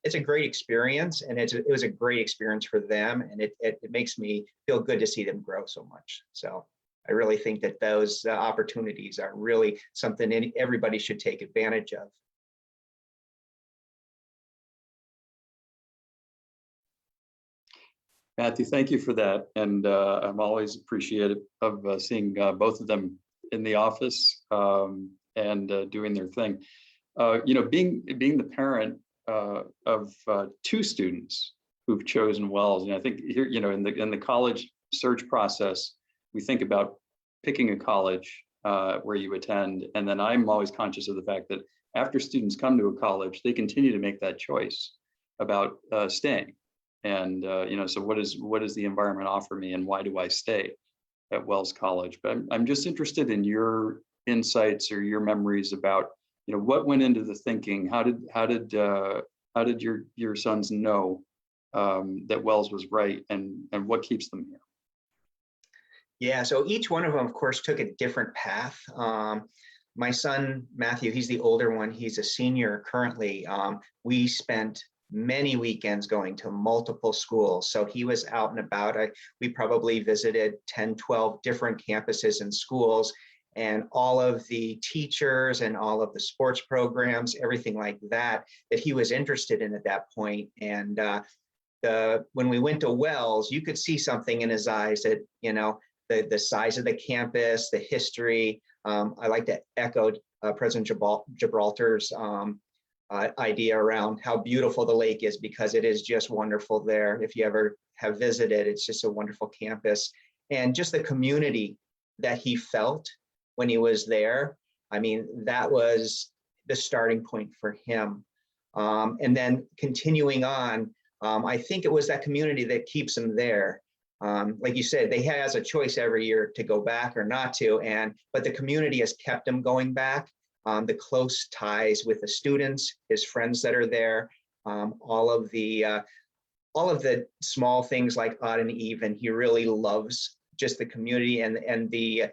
it's a great experience, and it was a great experience for them, and it makes me feel good to see them grow so much. So I really think that those opportunities are really something everybody should take advantage of. Matthew, thank you for that. And I'm always appreciative of seeing both of them in the office and doing their thing. Being the parent of 2 students who've chosen Wells, and I think here, in the college search process, we think about picking a college where you attend, and then I'm always conscious of the fact that after students come to a college, they continue to make that choice about staying. And so what does the environment offer me, and why do I stay at Wells College? But I'm just interested in your insights or your memories about what went into the thinking. How did your sons know that Wells was right, and what keeps them here? Yeah, so each one of them, of course, took a different path. My son Matthew, he's the older one. He's a senior currently. We spent many weekends going to multiple schools. So he was out and about. We probably visited 10, 12 different campuses and schools, and all of the teachers and all of the sports programs, everything like that he was interested in at that point. And when we went to Wells, you could see something in his eyes that, the size of the campus, the history. I like to echo President Gibraltar's idea around how beautiful the lake is, because it is just wonderful there. If you ever have visited, it's just a wonderful campus, and just the community that he felt when he was there. I mean, that was the starting point for him. And then continuing on, I think it was that community that keeps him there. Like you said, he has a choice every year to go back or not to, but the community has kept him going back. The close ties with the students, his friends that are there, all of the small things like odd and even. He really loves just the community and the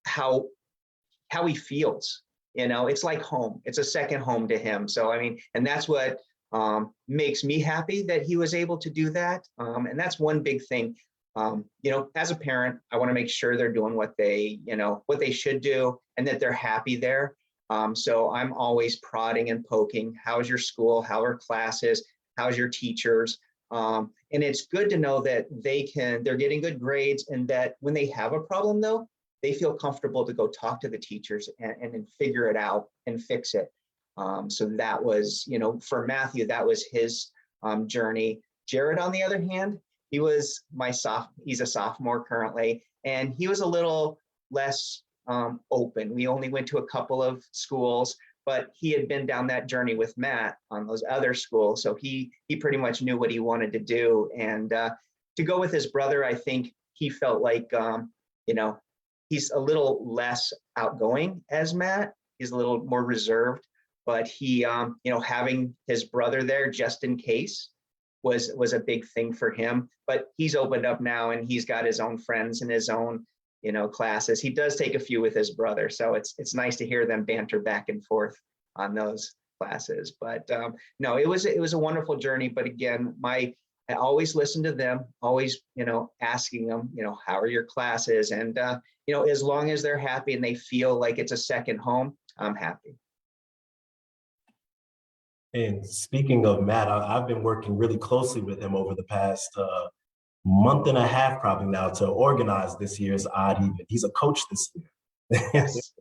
how he feels. It's like home. It's a second home to him. So I mean, and that's what makes me happy that he was able to do that. And that's one big thing. As a parent, I want to make sure they're doing what they should do, and that they're happy there. So I'm always prodding and poking. How's your school? How are classes? How's your teachers? And it's good to know that they're getting good grades, and that when they have a problem though, they feel comfortable to go talk to the teachers and figure it out and fix it. So that was, you know, for Matthew, that was his journey. Jared, on the other hand, he's a sophomore currently, and he was a little less open. We only went to a couple of schools, but he had been down that journey with Matt on those other schools. So he pretty much knew what he wanted to do. And to go with his brother, I think he felt like, you know, he's a little less outgoing as Matt. He's a little more reserved, but he, you know, having his brother there just in case was a big thing for him. But he's opened up now, and he's got his own friends and his own, you know, classes. He does take a few with his brother, so it's nice to hear them banter back and forth on those classes. But no, it was a wonderful journey. But again, I always listen to them, always, you know, asking them, you know, how are your classes? And you know, as long as they're happy and they feel like it's a second home, I'm happy. And speaking of Matt, I've been working really closely with him over the past month and a half probably now to organize this year's Odd Even. He's a coach this year. Yes.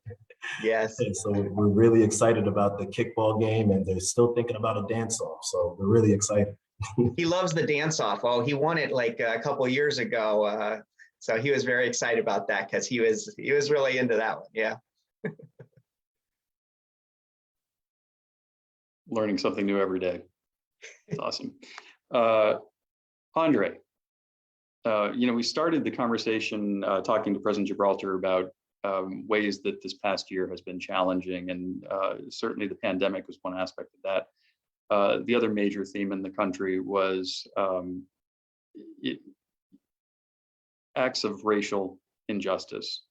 Yes. And so we're really excited about the kickball game, and they're still thinking about a dance-off. So we're really excited. He loves the dance-off. Oh, he won it like a couple of years ago. So he was very excited about that because he was really into that one. Yeah. Learning something new every day. It's awesome. Andre, you know, we started the conversation talking to President Gibraltar about ways that this past year has been challenging, and certainly the pandemic was one aspect of that. The other major theme in the country was acts of racial injustice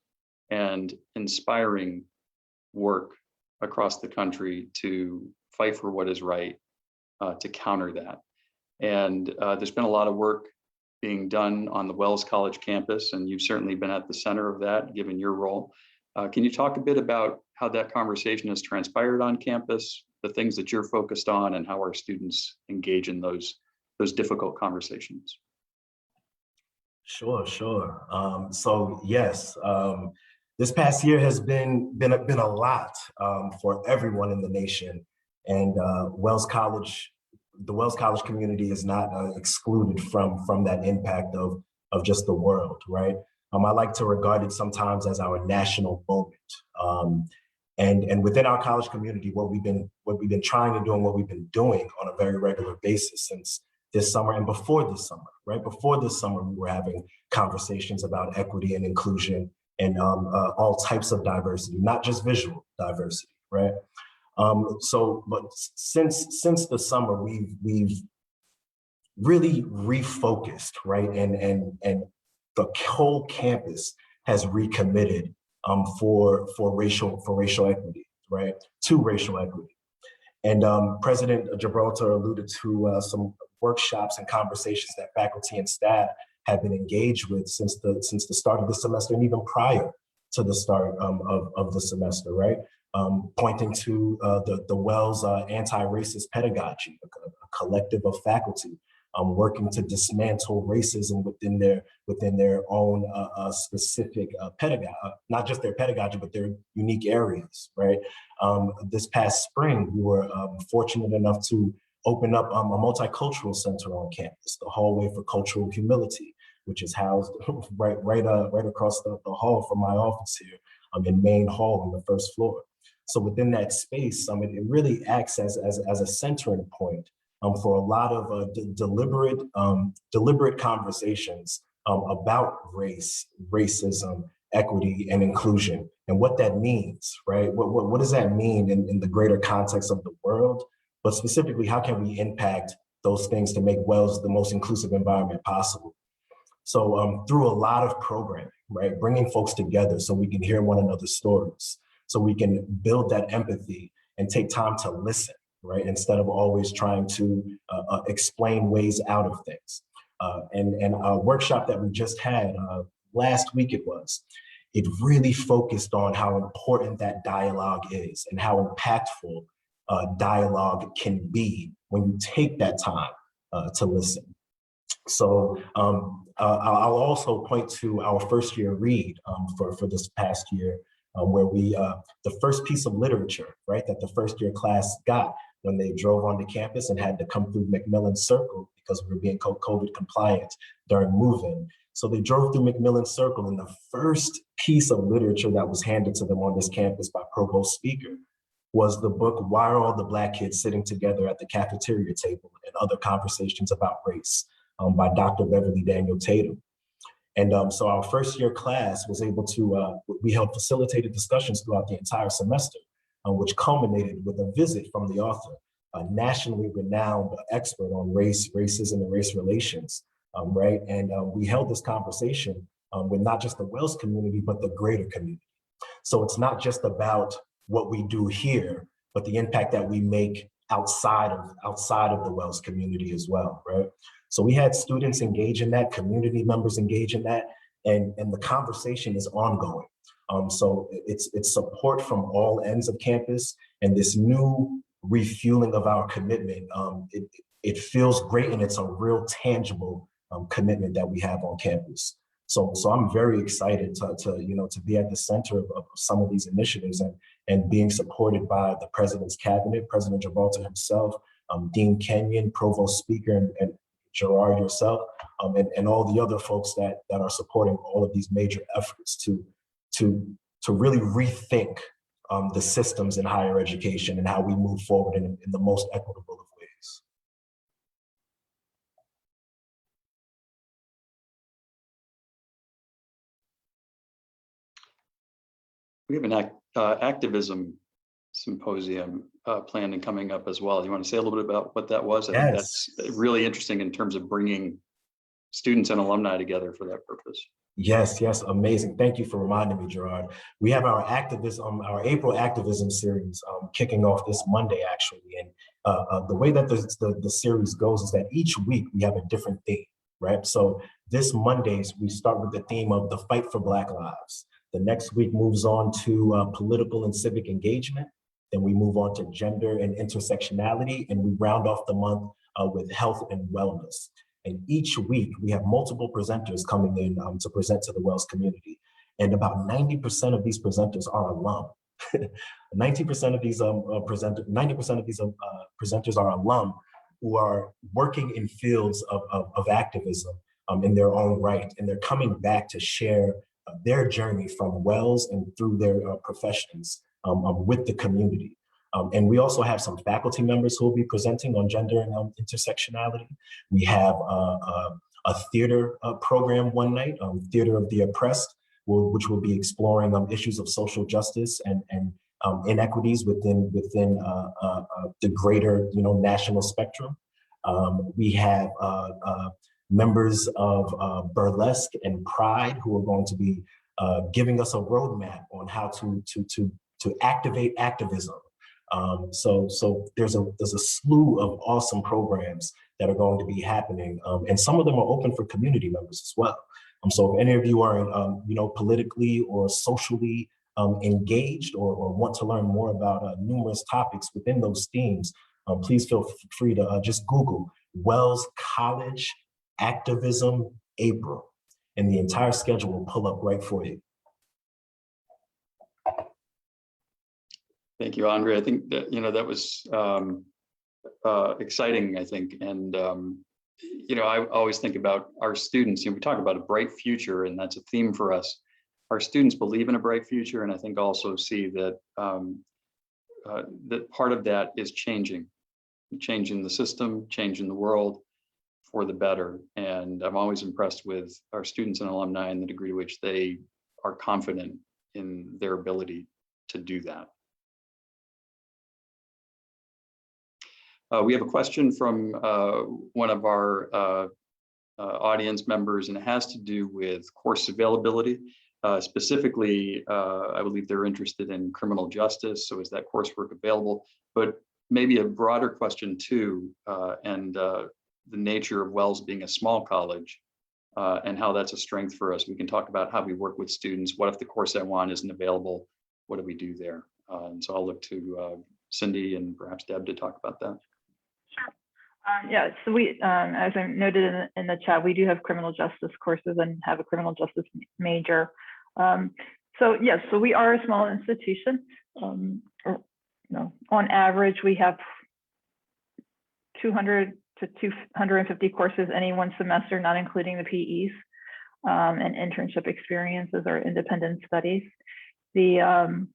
and inspiring work across the country to fight for what is right, to counter that. And there's been a lot of work being done on the Wells College campus, and you've certainly been at the center of that, given your role. Can you talk a bit about how that conversation has transpired on campus, the things that you're focused on, and how our students engage in those difficult conversations? Sure. So yes, this past year has been a lot for everyone in the nation, and the Wells College community is not excluded from that impact of just the world, right? I like to regard it sometimes as our national moment. And within our college community, what we've been trying to do and what we've been doing on a very regular basis since this summer and before this summer, right? Before this summer, we were having conversations about equity and inclusion and all types of diversity, not just visual diversity, right? But since the summer, we've really refocused, right? And the whole campus has recommitted for racial equity, right? To racial equity. And President Gibraltar alluded to some workshops and conversations that faculty and staff have been engaged with since the start of the semester and even prior to the start of the semester, right? Pointing to the Wells anti-racist pedagogy, a collective of faculty working to dismantle racism within their own specific pedagogy, not just their pedagogy, but their unique areas, right? This past spring, we were fortunate enough to open up a multicultural center on campus, the Hallway for Cultural Humility, which is housed right across the hall from my office here in Main Hall on the first floor. So within that space, it really acts as a centering point for a lot of deliberate conversations about race, racism, equity, and inclusion, and what that means, right? What does that mean in the greater context of the world? But specifically, how can we impact those things to make Wells the most inclusive environment possible? So through a lot of programming, right? Bringing folks together so we can hear one another's stories, so we can build that empathy and take time to listen, right? Instead of always trying to explain ways out of things. And a workshop that we just had last week it really focused on how important that dialogue is and how impactful dialogue can be when you take that time to listen. So I'll also point to our first year read for this past year, where we, the first piece of literature, right, that the first year class got when they drove onto campus and had to come through McMillan Circle because we were being COVID compliant during move-in. So they drove through McMillan Circle, and the first piece of literature that was handed to them on this campus by provost speaker was the book, Why Are All the Black Kids Sitting Together at the Cafeteria Table and Other Conversations About Race, by Dr. Beverly Daniel Tatum. And so our first year class was able to, we held facilitated discussions throughout the entire semester, which culminated with a visit from the author, a nationally renowned expert on race, racism, and race relations, right? And we held this conversation with not just the Wells community, but the greater community. So it's not just about what we do here, but the impact that we make outside of the Wells community as well, right? So we had students engage in that, community members engage in that, and the conversation is ongoing. So it's support from all ends of campus, and this new refueling of our commitment. It feels great, and it's a real tangible commitment that we have on campus. So I'm very excited to be at the center of some of these initiatives and being supported by the president's cabinet, President Gibralter himself, Dean Kenyon, provost speaker, and Gerard, yourself, and all the other folks that are supporting all of these major efforts to really rethink the systems in higher education and how we move forward in the most equitable of ways. We have an activism symposium planned and coming up as well. You want to say a little bit about what that was? I think that's really interesting in terms of bringing students and alumni together for that purpose. Yes, amazing. Thank you for reminding me, Gerard. We have our our April activism series kicking off this Monday, actually. And the way that the series goes is that each week we have a different theme, right? So this Mondays, we start with the theme of the fight for Black lives. The next week moves on to political and civic engagement. Then we move on to gender and intersectionality, and we round off the month with health and wellness. And each week we have multiple presenters coming in to present to the Wells community. And about 90% of these presenters are alum. 90% of these presenters are alum who are working in fields of activism in their own right. And they're coming back to share their journey from Wells and through their professions with the community. And we also have some faculty members who will be presenting on gender and intersectionality. We have a theater program one night, Theater of the Oppressed, which will be exploring issues of social justice and inequities within the greater national spectrum. We have members of Burlesque and Pride who are going to be giving us a roadmap on how to activate activism. So there's a slew of awesome programs that are going to be happening, and some of them are open for community members as well. So if any of you are politically or socially engaged or want to learn more about numerous topics within those themes, please feel free to just Google Wells College Activism April, and the entire schedule will pull up right for you. Thank you, Andre. I think that that was exciting, I think. And I always think about our students. We talk about a bright future, and that's a theme for us. Our students believe in a bright future, and I think also see that that part of that is changing the system, changing the world for the better. And I'm always impressed with our students and alumni and the degree to which they are confident in their ability to do that. We have a question from one of our audience members, and it has to do with course availability. Specifically, I believe they're interested in criminal justice. So is that coursework available? But maybe a broader question too, and the nature of Wells being a small college and how that's a strength for us. We can talk about how we work with students. What if the course I want isn't available? What do we do there? And so I'll look to Cindy and perhaps Deb to talk about that. Yeah, so we, as I noted in the chat, we do have criminal justice courses and have a criminal justice major. So yes, so we are a small institution. On average, we have 200 to 250 courses any one semester, not including the PEs and internship experiences or independent studies. And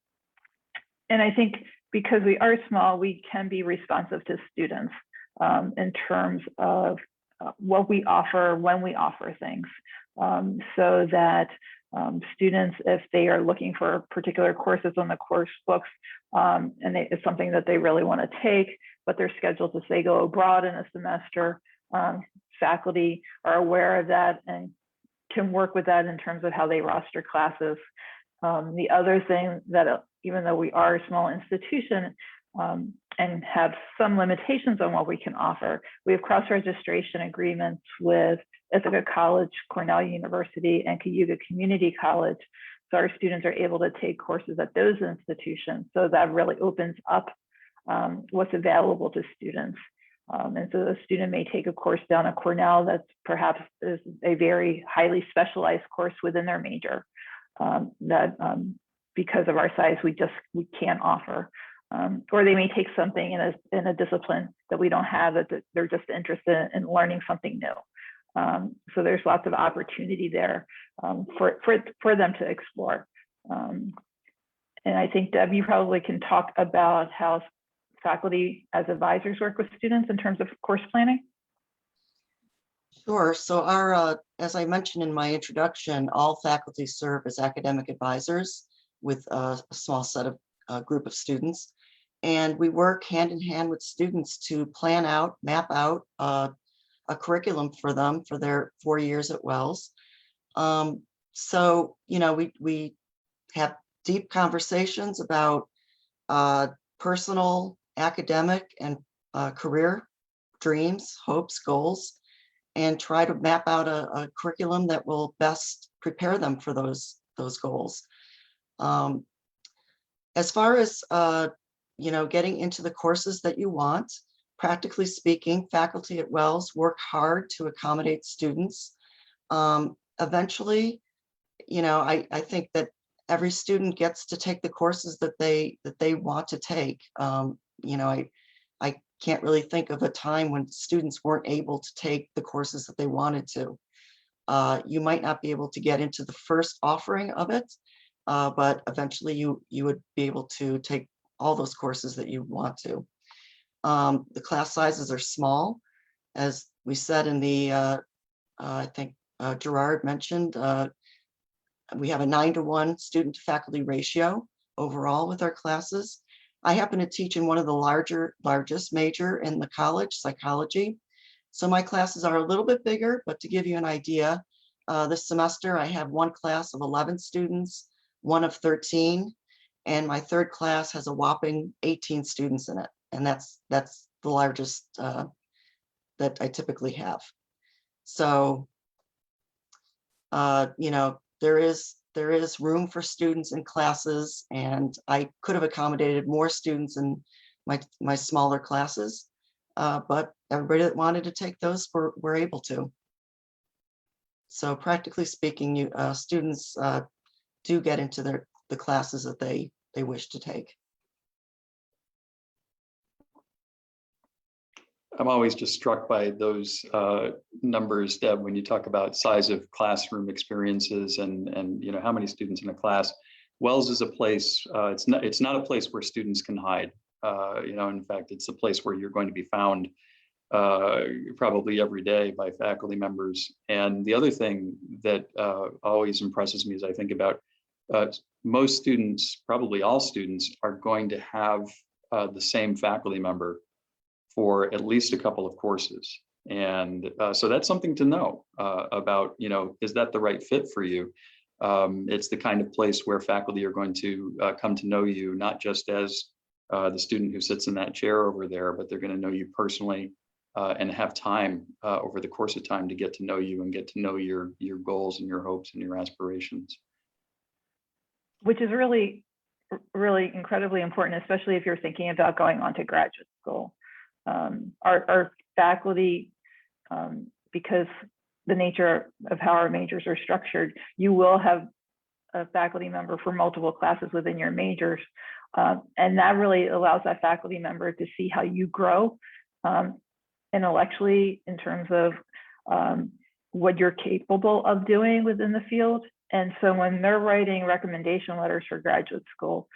I think because we are small, we can be responsive to students in terms of what we offer, when we offer things, so that students, if they are looking for particular courses on the course books, and it's something that they really want to take, but they're scheduled to say go abroad in a semester, faculty are aware of that and can work with that in terms of how they roster classes. The other thing that even though we are a small institution and have some limitations on what we can offer, we have cross-registration agreements with Ithaca College, Cornell University, and Yuga Community College. So our students are able to take courses at those institutions. So that really opens up what's available to students. And so a student may take a course down at Cornell that's perhaps is a very highly specialized course within their major that because of our size, we can't offer. Or they may take something in a discipline that we don't have, that they're just interested in learning something new. So there's lots of opportunity there for them to explore. And I think, Deb, you probably can talk about how faculty as advisors work with students in terms of course planning. Sure. So our, as I mentioned in my introduction, all faculty serve as academic advisors with a small set of group of students. And we work hand in hand with students to plan out, map out a curriculum for them for their 4 years at Wells. So, you know, we have deep conversations about personal, academic, and career dreams, hopes, goals, and try to map out a curriculum that will best prepare them for those goals. As far as you know, getting into the courses that you want, practically speaking, faculty at Wells work hard to accommodate students. Eventually, you know, I think that every student gets to take the courses that they want to take. You know, I can't really think of a time when students weren't able to take the courses that they wanted to. You might not be able to get into the first offering of it, but eventually you would be able to take all those courses that you want to. The class sizes are small. As we said in the, I think Gerard mentioned, we have a 9-to-1 student to faculty ratio overall with our classes. I happen to teach in one of the largest major in the college, psychology. So my classes are a little bit bigger, but to give you an idea, this semester I have one class of 11 students, one of 13, and my third class has a whopping 18 students in it. And that's the largest that I typically have. So, you know, there is room for students in classes, and I could have accommodated more students in my smaller classes, but everybody that wanted to take those were able to. So practically speaking, students do get into the classes that they wish to take. I'm always just struck by those numbers, Deb, when you talk about size of classroom experiences and you know how many students in a class. Wells is a place. It's not a place where students can hide. You know, in fact, it's a place where you're going to be found probably every day by faculty members. And the other thing that always impresses me as I think about most students, probably all students, are going to have the same faculty member for at least a couple of courses. And so that's something to know about, you know, is that the right fit for you? It's the kind of place where faculty are going to come to know you, not just as the student who sits in that chair over there, but they're going to know you personally and have time over the course of time to get to know you and get to know your goals and your hopes and your aspirations. Which is really, really incredibly important, especially if you're thinking about going on to graduate school. Our faculty, because the nature of how our majors are structured, you will have a faculty member for multiple classes within your majors. And that really allows that faculty member to see how you grow intellectually in terms of what you're capable of doing within the field. And so when they're writing recommendation letters for graduate school,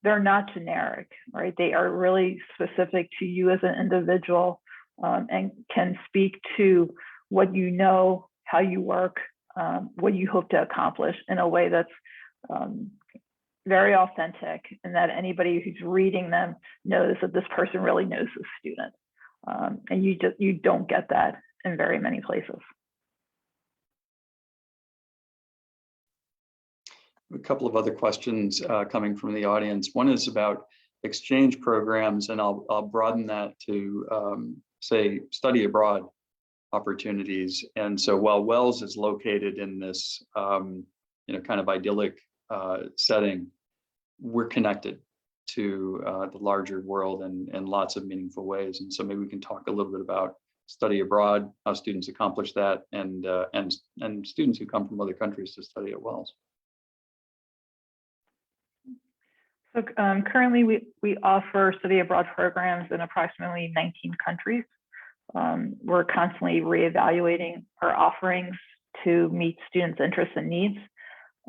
they're not generic, right? They are really specific to you as an individual, and can speak to what you know, how you work, what you hope to accomplish in a way that's very authentic, and that anybody who's reading them knows that this person really knows the student. And you don't get that in very many places. A couple of other questions coming from the audience. One is about exchange programs, and I'll broaden that to say study abroad opportunities. And so while Wells is located in this kind of idyllic setting, we're connected to the larger world in lots of meaningful ways. And so maybe we can talk a little bit about study abroad, how students accomplish that, and students who come from other countries to study at Wells. So currently we offer study abroad programs in approximately 19 countries. We're constantly reevaluating our offerings to meet students' interests and needs.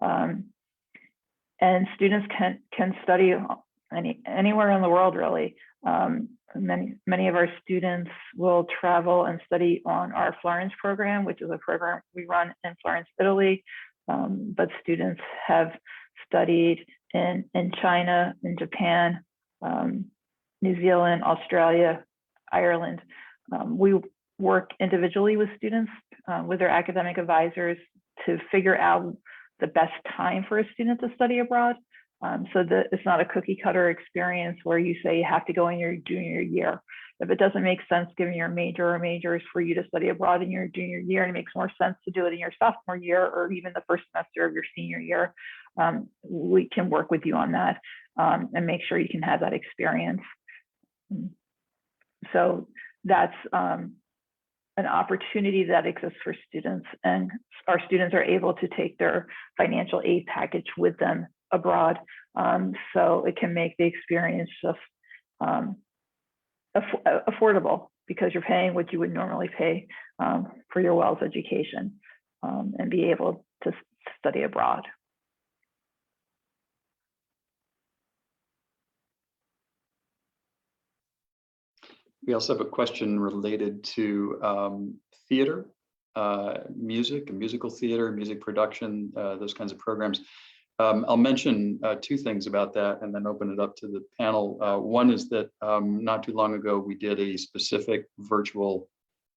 And students can study anywhere in the world, really. Many of our students will travel and study on our Florence program, which is a program we run in Florence, Italy. But students have studied in China, in Japan, New Zealand, Australia, Ireland. We work individually with students, with their academic advisors, to figure out the best time for a student to study abroad. So that it's not a cookie cutter experience where you say you have to go in your junior year. If it doesn't make sense given your major or majors for you to study abroad in your junior year, and it makes more sense to do it in your sophomore year or even the first semester of your senior year, we can work with you on that and make sure you can have that experience. So that's an opportunity that exists for students, and our students are able to take their financial aid package with them abroad. So it can make the experience just affordable, because you're paying what you would normally pay for your Wells education, and be able to study abroad. We also have a question related to theater, music and musical theater, music production, those kinds of programs. I'll mention two things about that and then open it up to the panel. One is that not too long ago, we did a specific virtual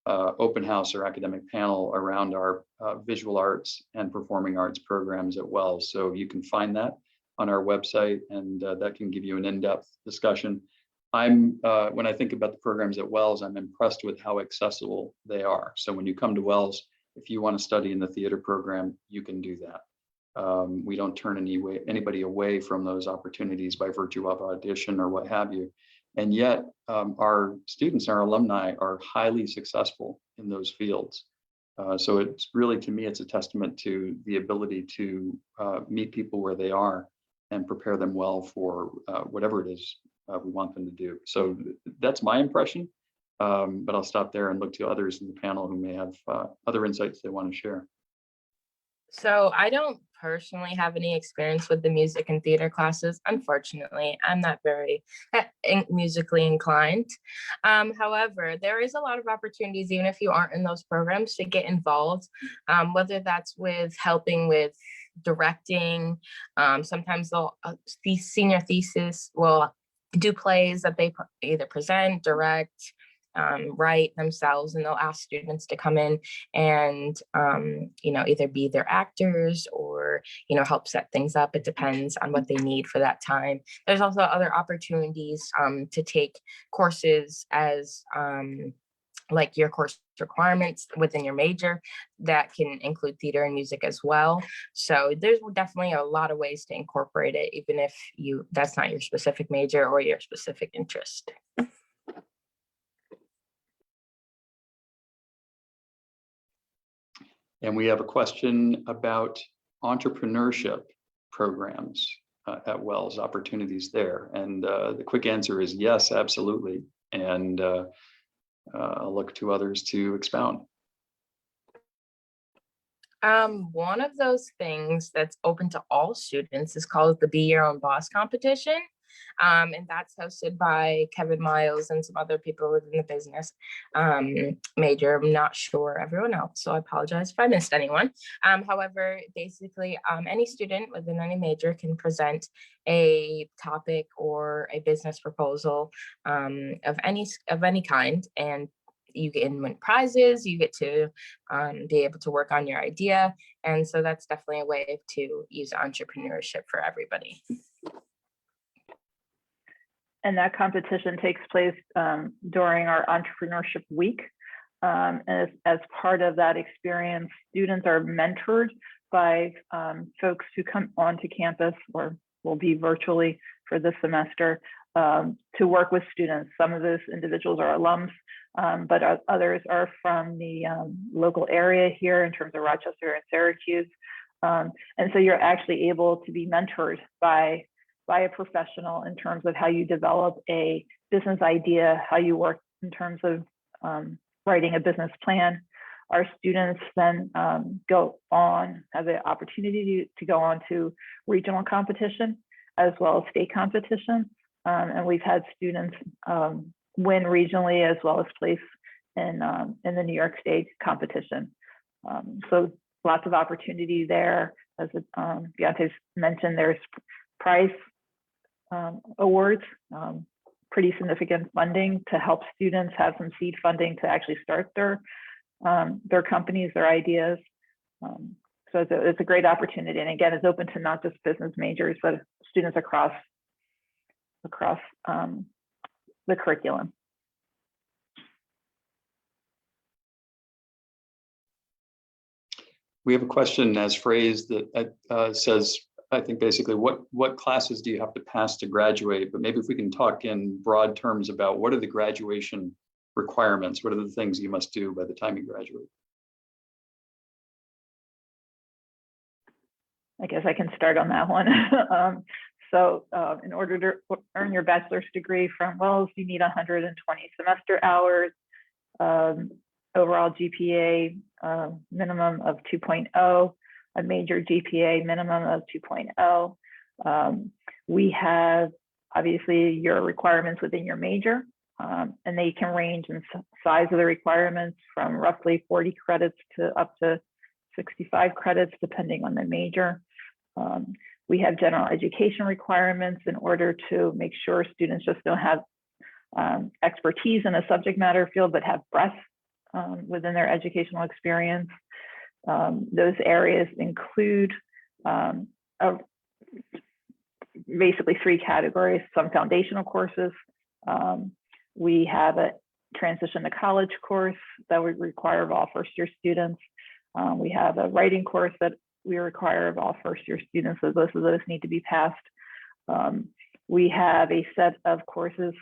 open house or academic panel around our visual arts and performing arts programs at Wells. So you can find that on our website, and that can give you an in-depth discussion. When I think about the programs at Wells, I'm impressed with how accessible they are. So when you come to Wells, if you want to study in the theater program, you can do that. We don't turn anybody away from those opportunities by virtue of audition or what have you. And yet our students, our alumni, are highly successful in those fields. So it's really, to me, it's a testament to the ability to meet people where they are and prepare them well for whatever it is we want them to do. So that's my impression, but I'll stop there and look to others in the panel who may have other insights they want to share. So I don't personally have any experience with the music and theater classes. Unfortunately, I'm not very musically inclined. However, there is a lot of opportunities, even if you aren't in those programs, to get involved, whether that's with helping with directing. Sometimes the senior thesis will do plays that they either present, direct, write themselves, and they'll ask students to come in and either be their actors or help set things up. It depends on what they need for that time. There's also other opportunities to take courses as like your course requirements within your major that can include theater and music as well. So there's definitely a lot of ways to incorporate it, even if that's not your specific major or your specific interest. And we have a question about entrepreneurship programs at Wells, opportunities there. And the quick answer is yes, absolutely. And I'll look to others to expound. One of those things that's open to all students is called the Be Your Own Boss competition. And that's hosted by Kevin Miles and some other people within the business major. I'm not sure everyone else, so I apologize if I missed anyone. However, basically, any student within any major can present a topic or a business proposal of any kind, and you can win prizes, you get to be able to work on your idea. And so that's definitely a way to use entrepreneurship for everybody. And that competition takes place during our entrepreneurship week. And as part of that experience, students are mentored by folks who come onto campus or will be virtually for this semester to work with students. Some of those individuals are alums, but others are from the local area here in terms of Rochester and Syracuse. And so you're actually able to be mentored by a professional in terms of how you develop a business idea, how you work in terms of writing a business plan. Our students then have the opportunity to go on to regional competition as well as state competition. And we've had students win regionally as well as place in the New York State competition. So lots of opportunity there. As Beyonce's mentioned, there's prize awards, pretty significant funding to help students have some seed funding to actually start their companies, their ideas. So it's a great opportunity. And again, it's open to not just business majors, but students across the curriculum. We have a question as phrased that says, I think basically, what classes do you have to pass to graduate? But maybe if we can talk in broad terms about what are the graduation requirements? What are the things you must do by the time you graduate? I guess I can start on that one. So in order to earn your bachelor's degree from Wells, you need 120 semester hours, overall GPA minimum of 2.0, a major GPA minimum of 2.0. We have obviously your requirements within your major, and they can range in size of the requirements from roughly 40 credits to up to 65 credits, depending on the major. We have general education requirements in order to make sure students just don't have expertise in a subject matter field, but have breadth within their educational experience. Those areas include basically 3 categories: some foundational courses. We have a transition to college course that we require of all first-year students. We have a writing course that we require of all first-year students, so both of those need to be passed. We have a set of courses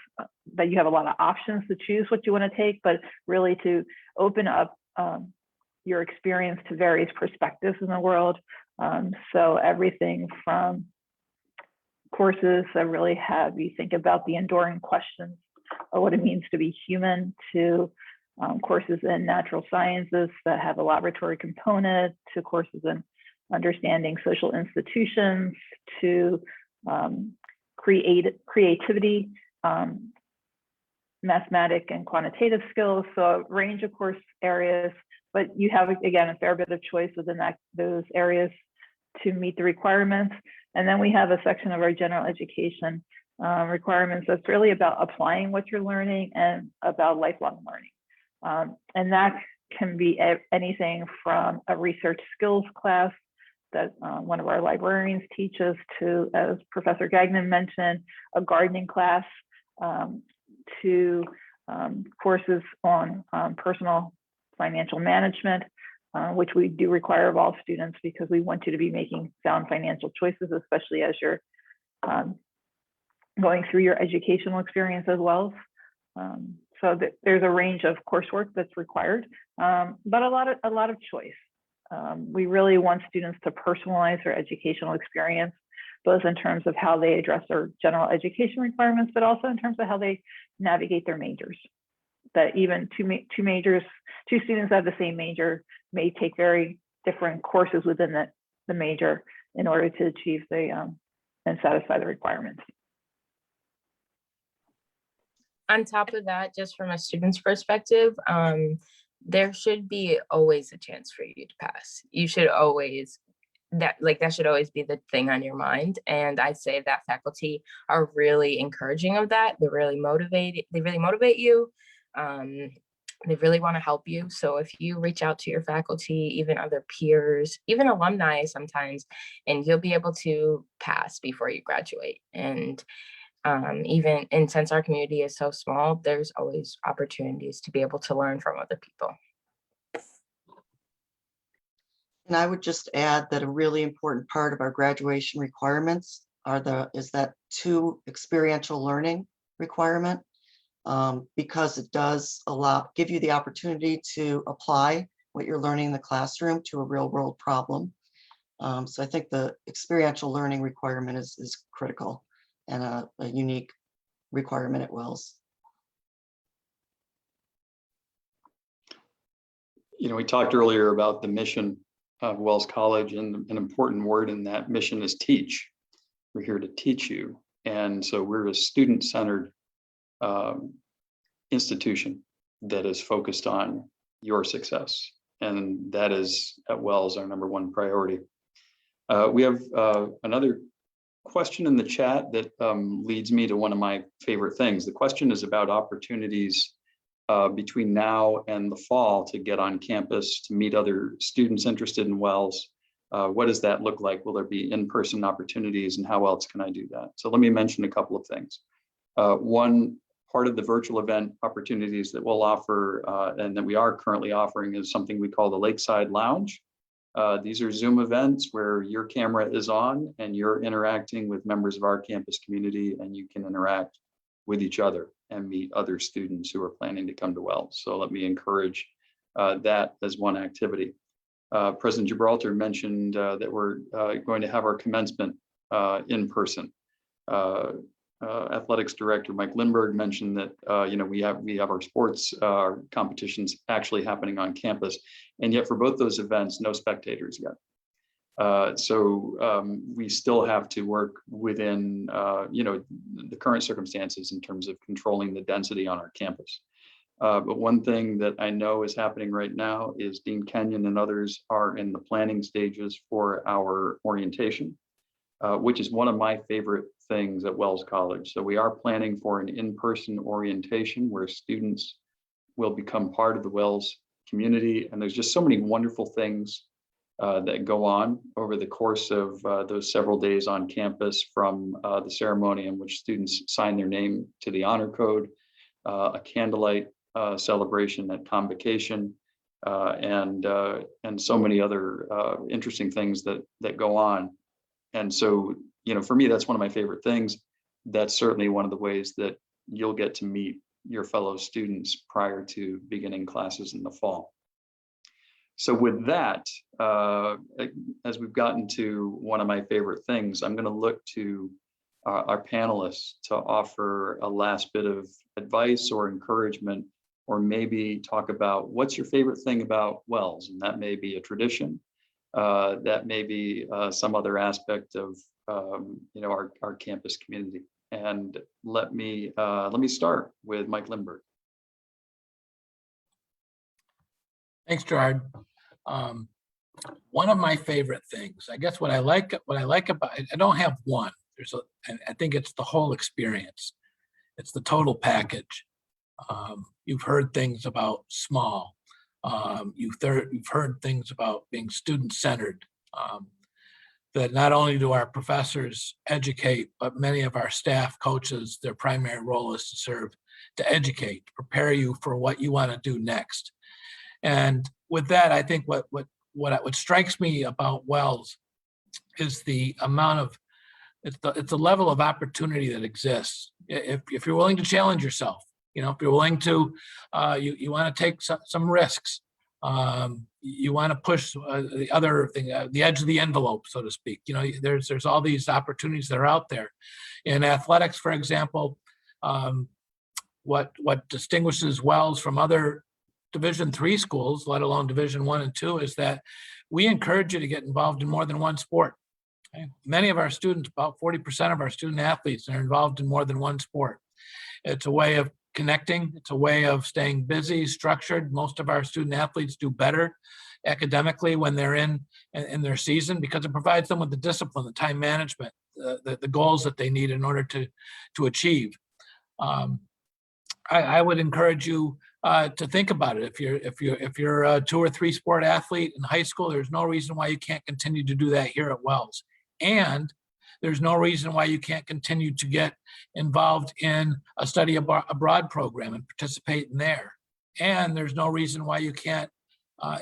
that you have a lot of options to choose what you want to take, but really to open up your experience to various perspectives in the world. So everything from courses that really have you think about the enduring questions of what it means to be human, to courses in natural sciences that have a laboratory component, to courses in understanding social institutions, to creativity, mathematic and quantitative skills. So a range of course areas, but you have, again, a fair bit of choice within those areas to meet the requirements. And then we have a section of our general education requirements that's really about applying what you're learning and about lifelong learning. And that can be anything from a research skills class that one of our librarians teaches to, as Professor Gagnon mentioned, a gardening class, to courses on personal financial management, which we do require of all students because we want you to be making sound financial choices, especially as you're going through your educational experience as well. So there's a range of coursework that's required, but a lot of choice. We really want students to personalize their educational experience, both in terms of how they address their general education requirements, but also in terms of how they navigate their majors. That even two students that have the same major may take very different courses within the major in order to achieve and satisfy the requirements. On top of that, just from a student's perspective, there should be always a chance for you to pass. You should always, that should always be the thing on your mind. And I'd say that faculty are really encouraging of that. They really motivate you. They really want to help you. So if you reach out to your faculty, even other peers, even alumni sometimes, and you'll be able to pass before you graduate. And since our community is so small, there's always opportunities to be able to learn from other people. And I would just add that a really important part of our graduation requirements is that 2 experiential learning requirement, because it does give you the opportunity to apply what you're learning in the classroom to a real world problem. So I think the experiential learning requirement is critical and a unique requirement at Wells. You know, we talked earlier about the mission of Wells College, and an important word in that mission is teach. We're here to teach you. And so we're a student-centered institution that is focused on your success. And that is at Wells our #1 priority. We have another question in the chat that leads me to one of my favorite things. The question is about opportunities between now and the fall to get on campus, to meet other students interested in Wells. What does that look like? Will there be in-person opportunities, and how else can I do that? So let me mention a couple of things. One part of the virtual event opportunities that we'll offer and that we are currently offering is something we call the Lakeside Lounge. These are Zoom events where your camera is on and you're interacting with members of our campus community, and you can interact with each other and meet other students who are planning to come to Wells. So let me encourage that as one activity. President Gibralter mentioned that we're going to have our commencement in person. Athletics Director Mike Lindberg mentioned that we have our sports competitions actually happening on campus, and yet for both those events, no spectators yet. So we still have to work within the current circumstances in terms of controlling the density on our campus. But one thing that I know is happening right now is Dean Kenyon and others are in the planning stages for our orientation, which is one of my favorite things at Wells College. So we are planning for an in-person orientation where students will become part of the Wells community. And there's just so many wonderful things that go on over the course of those several days on campus, from the ceremony in which students sign their name to the honor code, a candlelight celebration at convocation, and so many other interesting things that go on. And so, for me, that's one of my favorite things. That's certainly one of the ways that you'll get to meet your fellow students prior to beginning classes in the fall. So with that, as we've gotten to one of my favorite things, I'm going to look to our panelists to offer a last bit of advice or encouragement, or maybe talk about what's your favorite thing about Wells. And that may be a tradition. That may be some other aspect of our campus community. And let me start with Mike Lindberg. Thanks, Gerard. One of my favorite things, I guess what I like about it, I don't have one. I think it's the whole experience. It's the total package. You've heard things about small. You've heard things about being student-centered. That not only do our professors educate, but many of our staff coaches, their primary role is to educate, prepare you for what you want to do next. And with that, I think what strikes me about Wells is the amount of, it's the level of opportunity that exists. If you're willing to challenge yourself, if you're willing to, you want to take some risks, You want to push the other thing, the edge of the envelope, so to speak. You know, there's all these opportunities that are out there. In athletics, for example, what distinguishes Wells from other Division III schools, let alone Division I and II, is that we encourage you to get involved in more than one sport. Okay? Many of our students, about 40% of our student athletes, are involved in more than one sport. It's a way of connecting. It's a way of staying busy, structured. Most of our student athletes do better academically when they're in their season, because it provides them with the discipline, the time management, the goals that they need in order to achieve. I would encourage you to think about it. If you're a 2 or 3 sport athlete in high school, there's no reason why you can't continue to do that here at Wells. And there's no reason why you can't continue to get involved in a study abroad program and participate in there. And there's no reason why you can't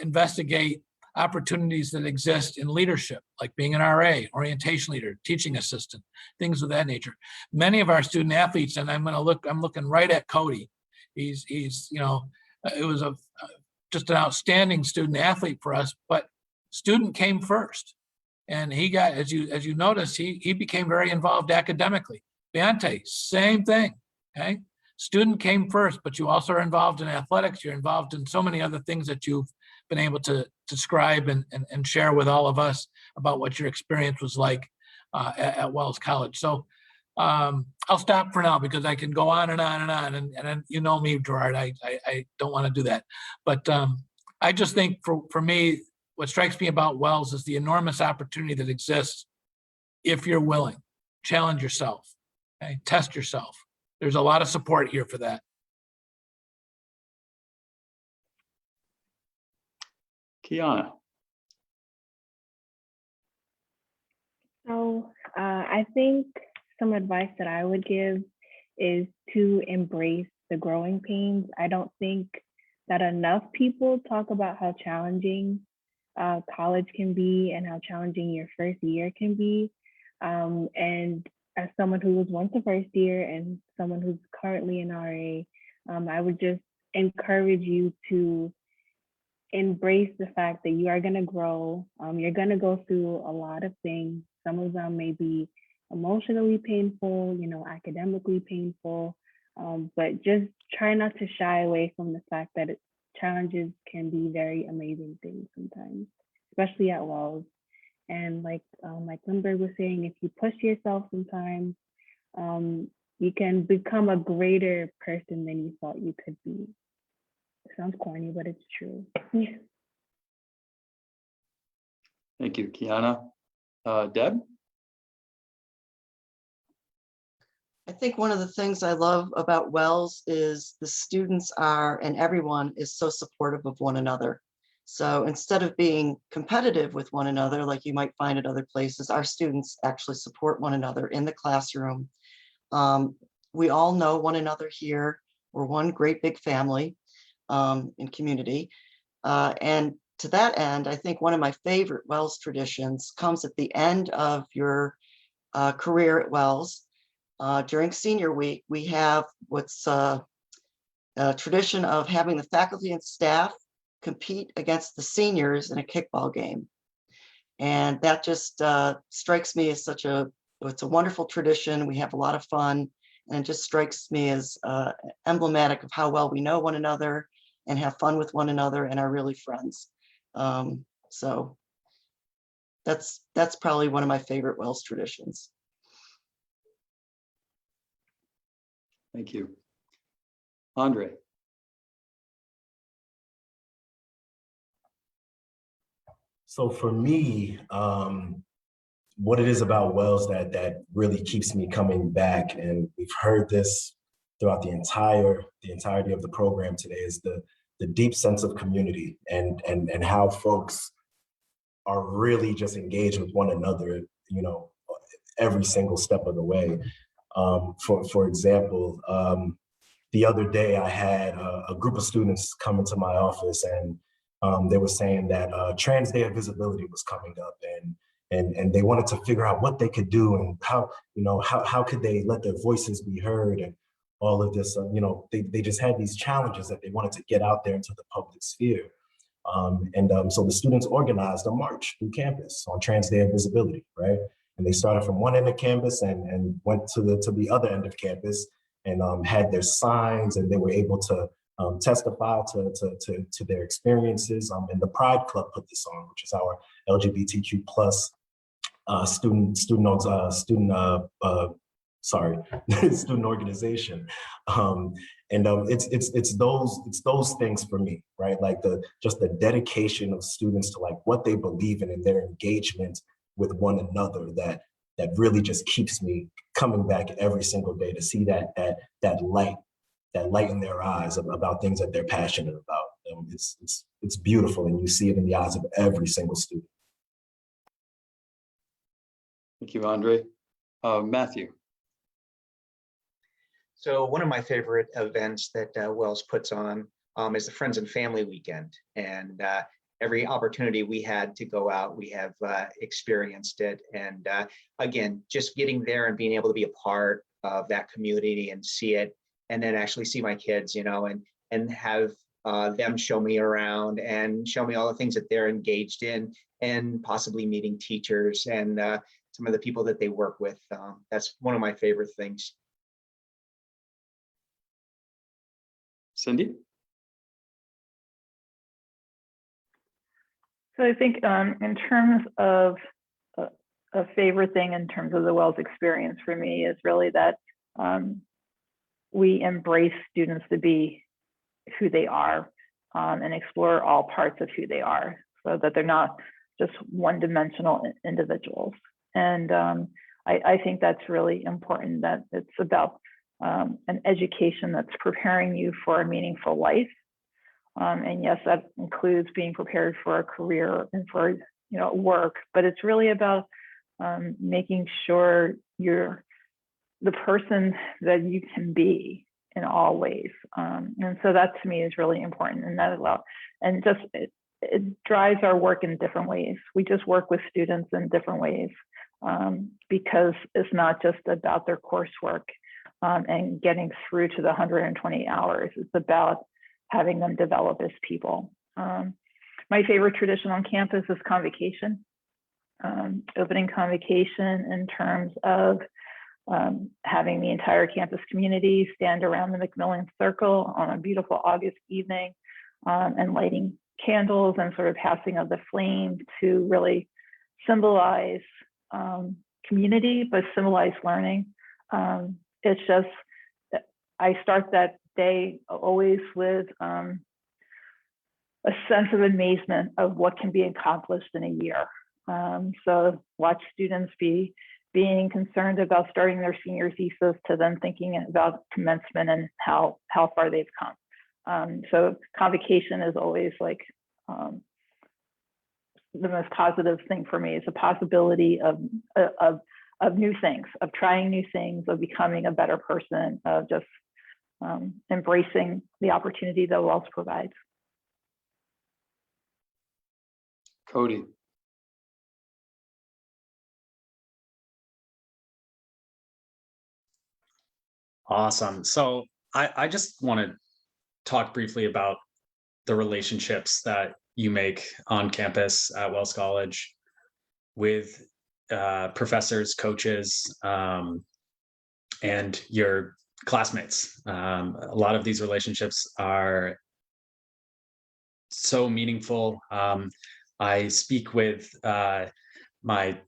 investigate opportunities that exist in leadership, like being an RA, orientation leader, teaching assistant, things of that nature. Many of our student athletes, and I'm looking right at Cody. He's you know, it was just an outstanding student athlete for us, but student came first. And he got, as you notice, he became very involved academically. Beyonce, same thing, okay? Student came first, but you also are involved in athletics. You're involved in so many other things that you've been able to describe and share with all of us about what your experience was like at Wells College. So I'll stop for now because I can go on and on and on. And you know me, Gerard, I don't want to do that. But I just think for me, what strikes me about Wells is the enormous opportunity that exists if you're willing. Challenge yourself, okay? Test yourself. There's a lot of support here for that. Kiana. So I think some advice that I would give is to embrace the growing pains. I don't think that enough people talk about how challenging college can be and how challenging your first year can be. And as someone who was once a first year and someone who's currently an RA, I would just encourage you to embrace the fact that you are going to grow. You're going to go through a lot of things. Some of them may be emotionally painful, you know, academically painful, but just try not to shy away from the fact that challenges can be very amazing things sometimes, especially at Wells. And like Lindberg was saying, if you push yourself sometimes, you can become a greater person than you thought you could be. It sounds corny, but it's true. Thank you, Kiana. Deb? I think one of the things I love about Wells is the students are, and everyone is so supportive of one another. So instead of being competitive with one another, like you might find at other places, our students actually support one another in the classroom. We all know one another here. We're one great big family in community. And to that end, I think one of my favorite Wells traditions comes at the end of your career at Wells. During senior week, we have what's a tradition of having the faculty and staff compete against the seniors in a kickball game. And that just strikes me as it's a wonderful tradition. We have a lot of fun, and it just strikes me as emblematic of how well we know one another and have fun with one another and are really friends. So that's probably one of my favorite Wells traditions. Thank you. Andre. So for me, what it is about Wells that really keeps me coming back, and we've heard this throughout the entirety of the program today, is the deep sense of community and how folks are really just engaged with one another, you know, every single step of the way. For example, the other day I had a group of students come into my office, and they were saying that Trans Day of Visibility was coming up, and they wanted to figure out what they could do and how could they let their voices be heard, and all of this. They just had these challenges that they wanted to get out there into the public sphere. So the students organized a march through campus on Trans Day of Visibility, right? And they started from one end of campus and went to the other end of campus and had their signs, and they were able to testify to their experiences. And the Pride Club put this on, which is our LGBTQ plus student organization. It's those things for me, right? Like just the dedication of students to like what they believe in and their engagement with one another that really just keeps me coming back every single day to see that light in their eyes about things that they're passionate about. It's beautiful, and you see it in the eyes of every single student. Thank you, Andre. Matthew. So one of my favorite events that Wells puts on is the Friends and Family Weekend. And every opportunity we had to go out, we have experienced it. And again, just getting there and being able to be a part of that community and see it, and then actually see my kids, and have them show me around and show me all the things that they're engaged in, and possibly meeting teachers and some of the people that they work with. That's one of my favorite things. Cindy? So I think in terms of a favorite thing in terms of the Wells experience for me is really that we embrace students to be who they are and explore all parts of who they are, so that they're not just one-dimensional individuals. And I think that's really important, that it's about an education that's preparing you for a meaningful life. And yes, that includes being prepared for a career and for work, but it's really about making sure you're the person that you can be in all ways. And so that to me is really important, and that allows, and just it drives our work in different ways. We just work with students in different ways because it's not just about their coursework and getting through to the 120 hours. It's about having them develop as people. My favorite tradition on campus is convocation, opening convocation in terms of having the entire campus community stand around the Macmillan Circle on a beautiful August evening and lighting candles and sort of passing of the flame to really symbolize community, but symbolize learning. It's just, I start that day always with a sense of amazement of what can be accomplished in a year. So watch students being concerned about starting their senior thesis to then thinking about commencement and how far they've come. So convocation is always like the most positive thing for me. It's a possibility of new things, of trying new things, of becoming a better person, of just embracing the opportunity that Wells provides. Cody. Awesome. So I just want to talk briefly about the relationships that you make on campus at Wells College with professors, coaches, and your classmates. A lot of these relationships are so meaningful. I speak with my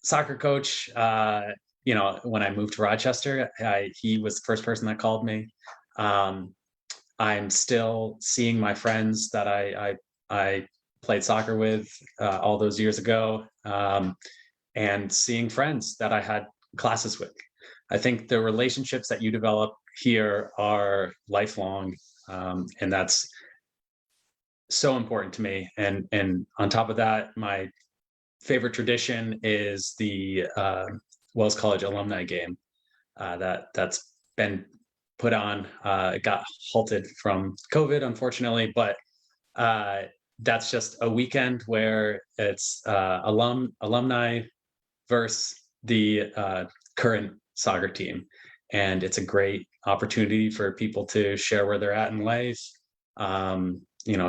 soccer coach, when I moved to Rochester. He was the first person that called me. I'm still seeing my friends that I played soccer with all those years ago, and seeing friends that I had classes with. I think the relationships that you develop here are lifelong, and that's so important to me. And on top of that, my favorite tradition is the Wells College Alumni Game that's been put on. It got halted from COVID, unfortunately, but that's just a weekend where it's alumni versus the current soccer team. And it's a great opportunity for people to share where they're at in life,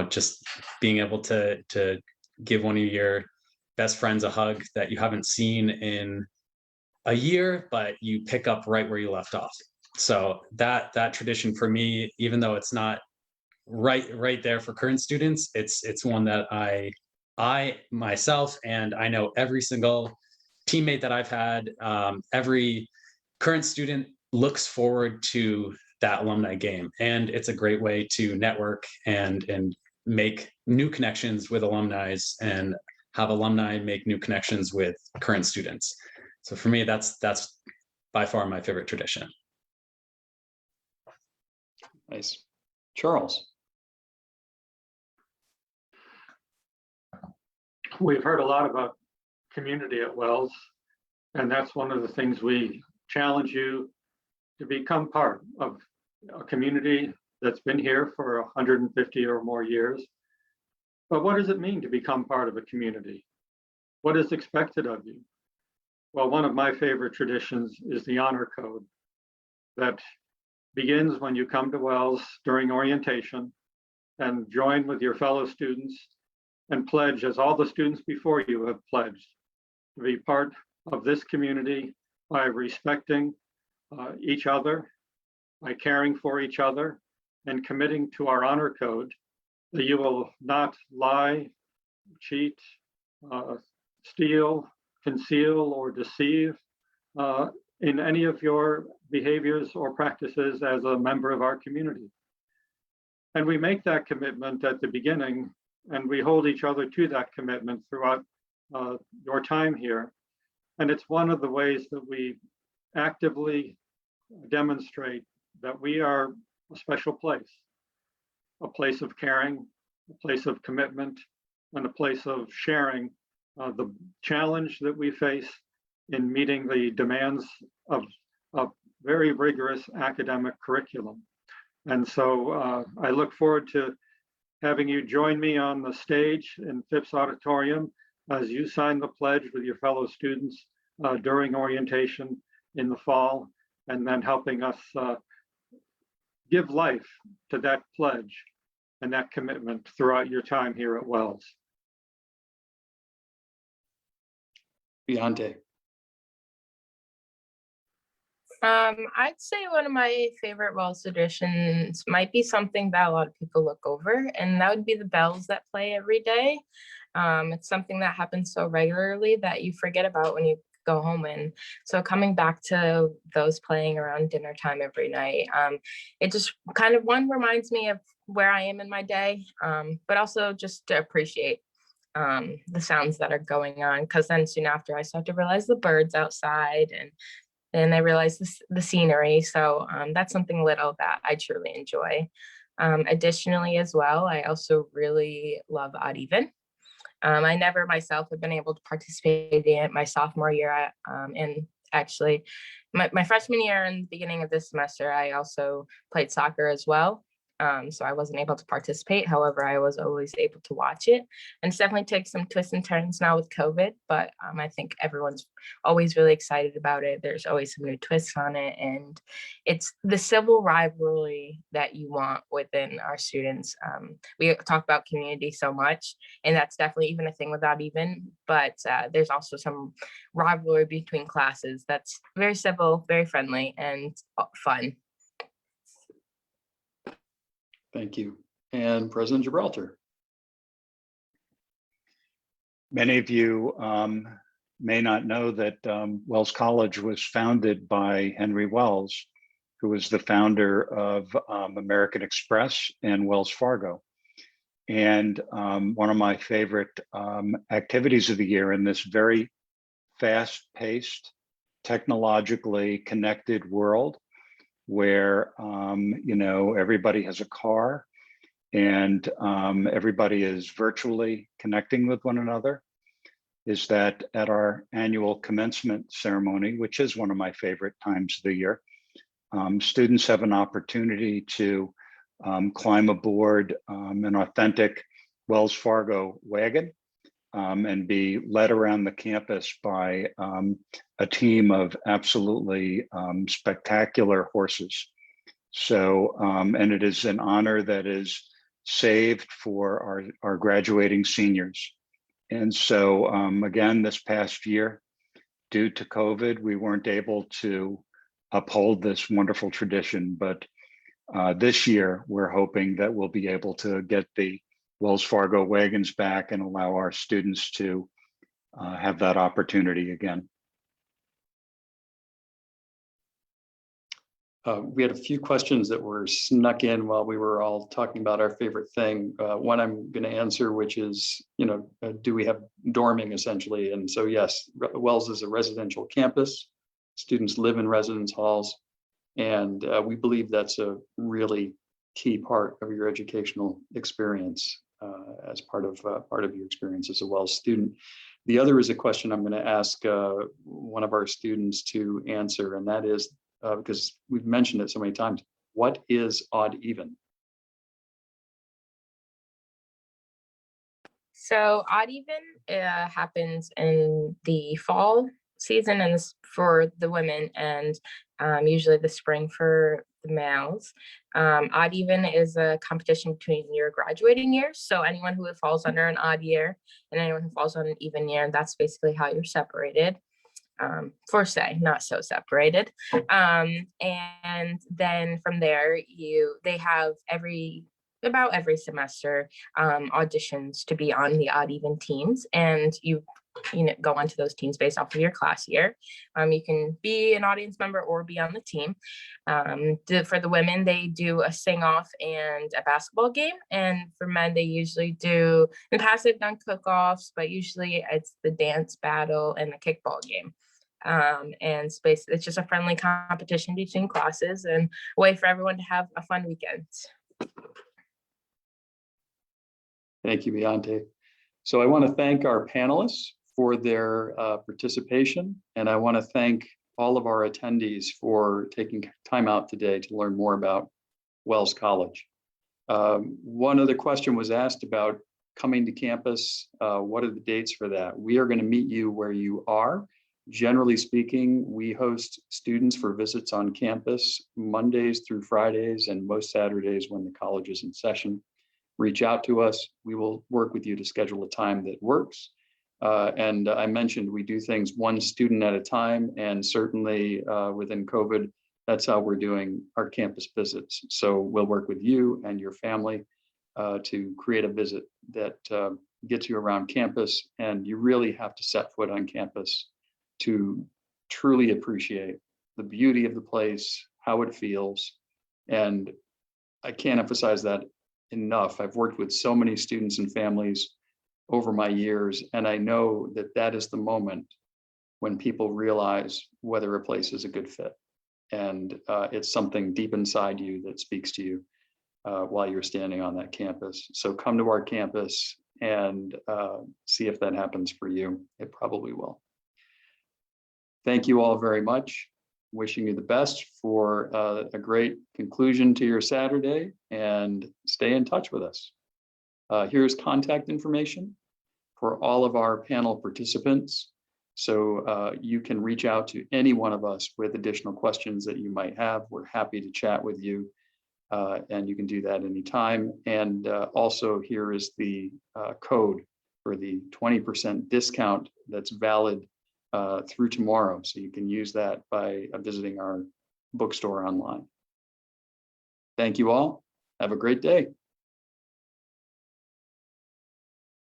just being able to give one of your best friends a hug that you haven't seen in a year, but you pick up right where you left off. So that tradition for me, even though it's not right there for current students, it's one that I myself, and I know every single teammate that I've had, every current student looks forward to that alumni game. And it's a great way to network and make new connections with alumni and have alumni make new connections with current students. So for me, that's by far my favorite tradition. Nice. Charles. We've heard a lot about community at Wells, and that's one of the things we challenge you to become part of a community that's been here for 150 or more years. But what does it mean to become part of a community? What is expected of you? Well, one of my favorite traditions is the honor code that begins when you come to Wells during orientation and join with your fellow students and pledge, as all the students before you have pledged, to be part of this community by respecting each other, by caring for each other, and committing to our honor code that you will not lie, cheat, steal, conceal, or deceive in any of your behaviors or practices as a member of our community. And we make that commitment at the beginning, and we hold each other to that commitment throughout your time here. And it's one of the ways that we actively demonstrate that we are a special place of caring, a place of commitment, and a place of sharing the challenge that we face in meeting the demands of very rigorous academic curriculum. And so I look forward to having you join me on the stage in Phipps Auditorium as you sign the pledge with your fellow students during orientation in the fall, and then helping us give life to that pledge and that commitment throughout your time here at Wells. Beyonce. I'd say one of my favorite Wells traditions might be something that a lot of people look over, and that would be the bells that play every day. It's something that happens so regularly that you forget about when you go home. And so coming back to those playing around dinner time every night, it just kind of reminds me of where I am in my day, but also just to appreciate the sounds that are going on, because then soon after I start to realize the birds outside, and I realize the scenery. So that's something little that I truly enjoy. Additionally as well, I also really love Odd Even. I never myself have been able to participate in it my sophomore year, and actually my freshman year and the beginning of this semester, I also played soccer as well. So I wasn't able to participate. However, I was always able to watch it, and it's definitely takes some twists and turns now with COVID, but I think everyone's always really excited about it. There's always some new twists on it, and it's the civil rivalry that you want within our students. We talk about community so much, and that's definitely even a thing without even, but there's also some rivalry between classes that's very civil, very friendly, and fun. Thank you. And President Gibralter. Many of you may not know that Wells College was founded by Henry Wells, who was the founder of American Express and Wells Fargo. And one of my favorite activities of the year in this very fast-paced, technologically connected world, where everybody has a car and everybody is virtually connecting with one another, is that at our annual commencement ceremony, which is one of my favorite times of the year, students have an opportunity to climb aboard an authentic Wells Fargo wagon and be led around the campus by a team of absolutely spectacular horses. So, and it is an honor that is saved for our graduating seniors. And so again, this past year, due to COVID, we weren't able to uphold this wonderful tradition, but this year, we're hoping that we'll be able to get the Wells Fargo wagons back and allow our students to have that opportunity again. We had a few questions that were snuck in while we were all talking about our favorite thing. One I'm going to answer, which is, do we have dorming essentially? And so, yes, Wells is a residential campus. Students live in residence halls. And we believe that's a really key part of your educational experience as part of your experience as a Wells student. The other is a question I'm going to ask one of our students to answer, and that is, because we've mentioned it so many times, what is odd even? So odd even happens in the fall season and for the women, and usually the spring for the males. Odd even is a competition between your graduating years. So anyone who falls under an odd year and anyone who falls on an even year, that's basically how you're separated. For say, not so separated. And then from there, they have about every semester auditions to be on the odd even teams, and you go onto those teams based off of your class year. You can be an audience member or be on the team. For the women, they do a sing-off and a basketball game, and for men, they usually do, in the past they've done cook-offs, but usually it's the dance battle and the kickball game. And it's just a friendly competition between classes and a way for everyone to have a fun weekend. Thank you, Beyonce. So I want to thank our panelists for their participation, and I want to thank all of our attendees for taking time out today to learn more about Wells College. One other question was asked about coming to campus. What are the dates for that? We are going to meet you where you are. Generally speaking, we host students for visits on campus Mondays through Fridays and most Saturdays when the college is in session. Reach out to us. We will work with you to schedule a time that works. And I mentioned we do things one student at a time, and certainly within COVID, that's how we're doing our campus visits. So we'll work with you and your family to create a visit that gets you around campus, and you really have to set foot on campus to truly appreciate the beauty of the place, how it feels. And I can't emphasize that enough. I've worked with so many students and families over my years, and I know that that is the moment when people realize whether a place is a good fit. And it's something deep inside you that speaks to you while you're standing on that campus. So come to our campus and see if that happens for you. It probably will. Thank you all very much. Wishing you the best for a great conclusion to your Saturday, and stay in touch with us. Here's contact information for all of our panel participants. So you can reach out to any one of us with additional questions that you might have. We're happy to chat with you, and you can do that anytime. And also here is the code for the 20% discount that's valid through tomorrow. So you can use that by visiting our bookstore online. Thank you all. Have a great day.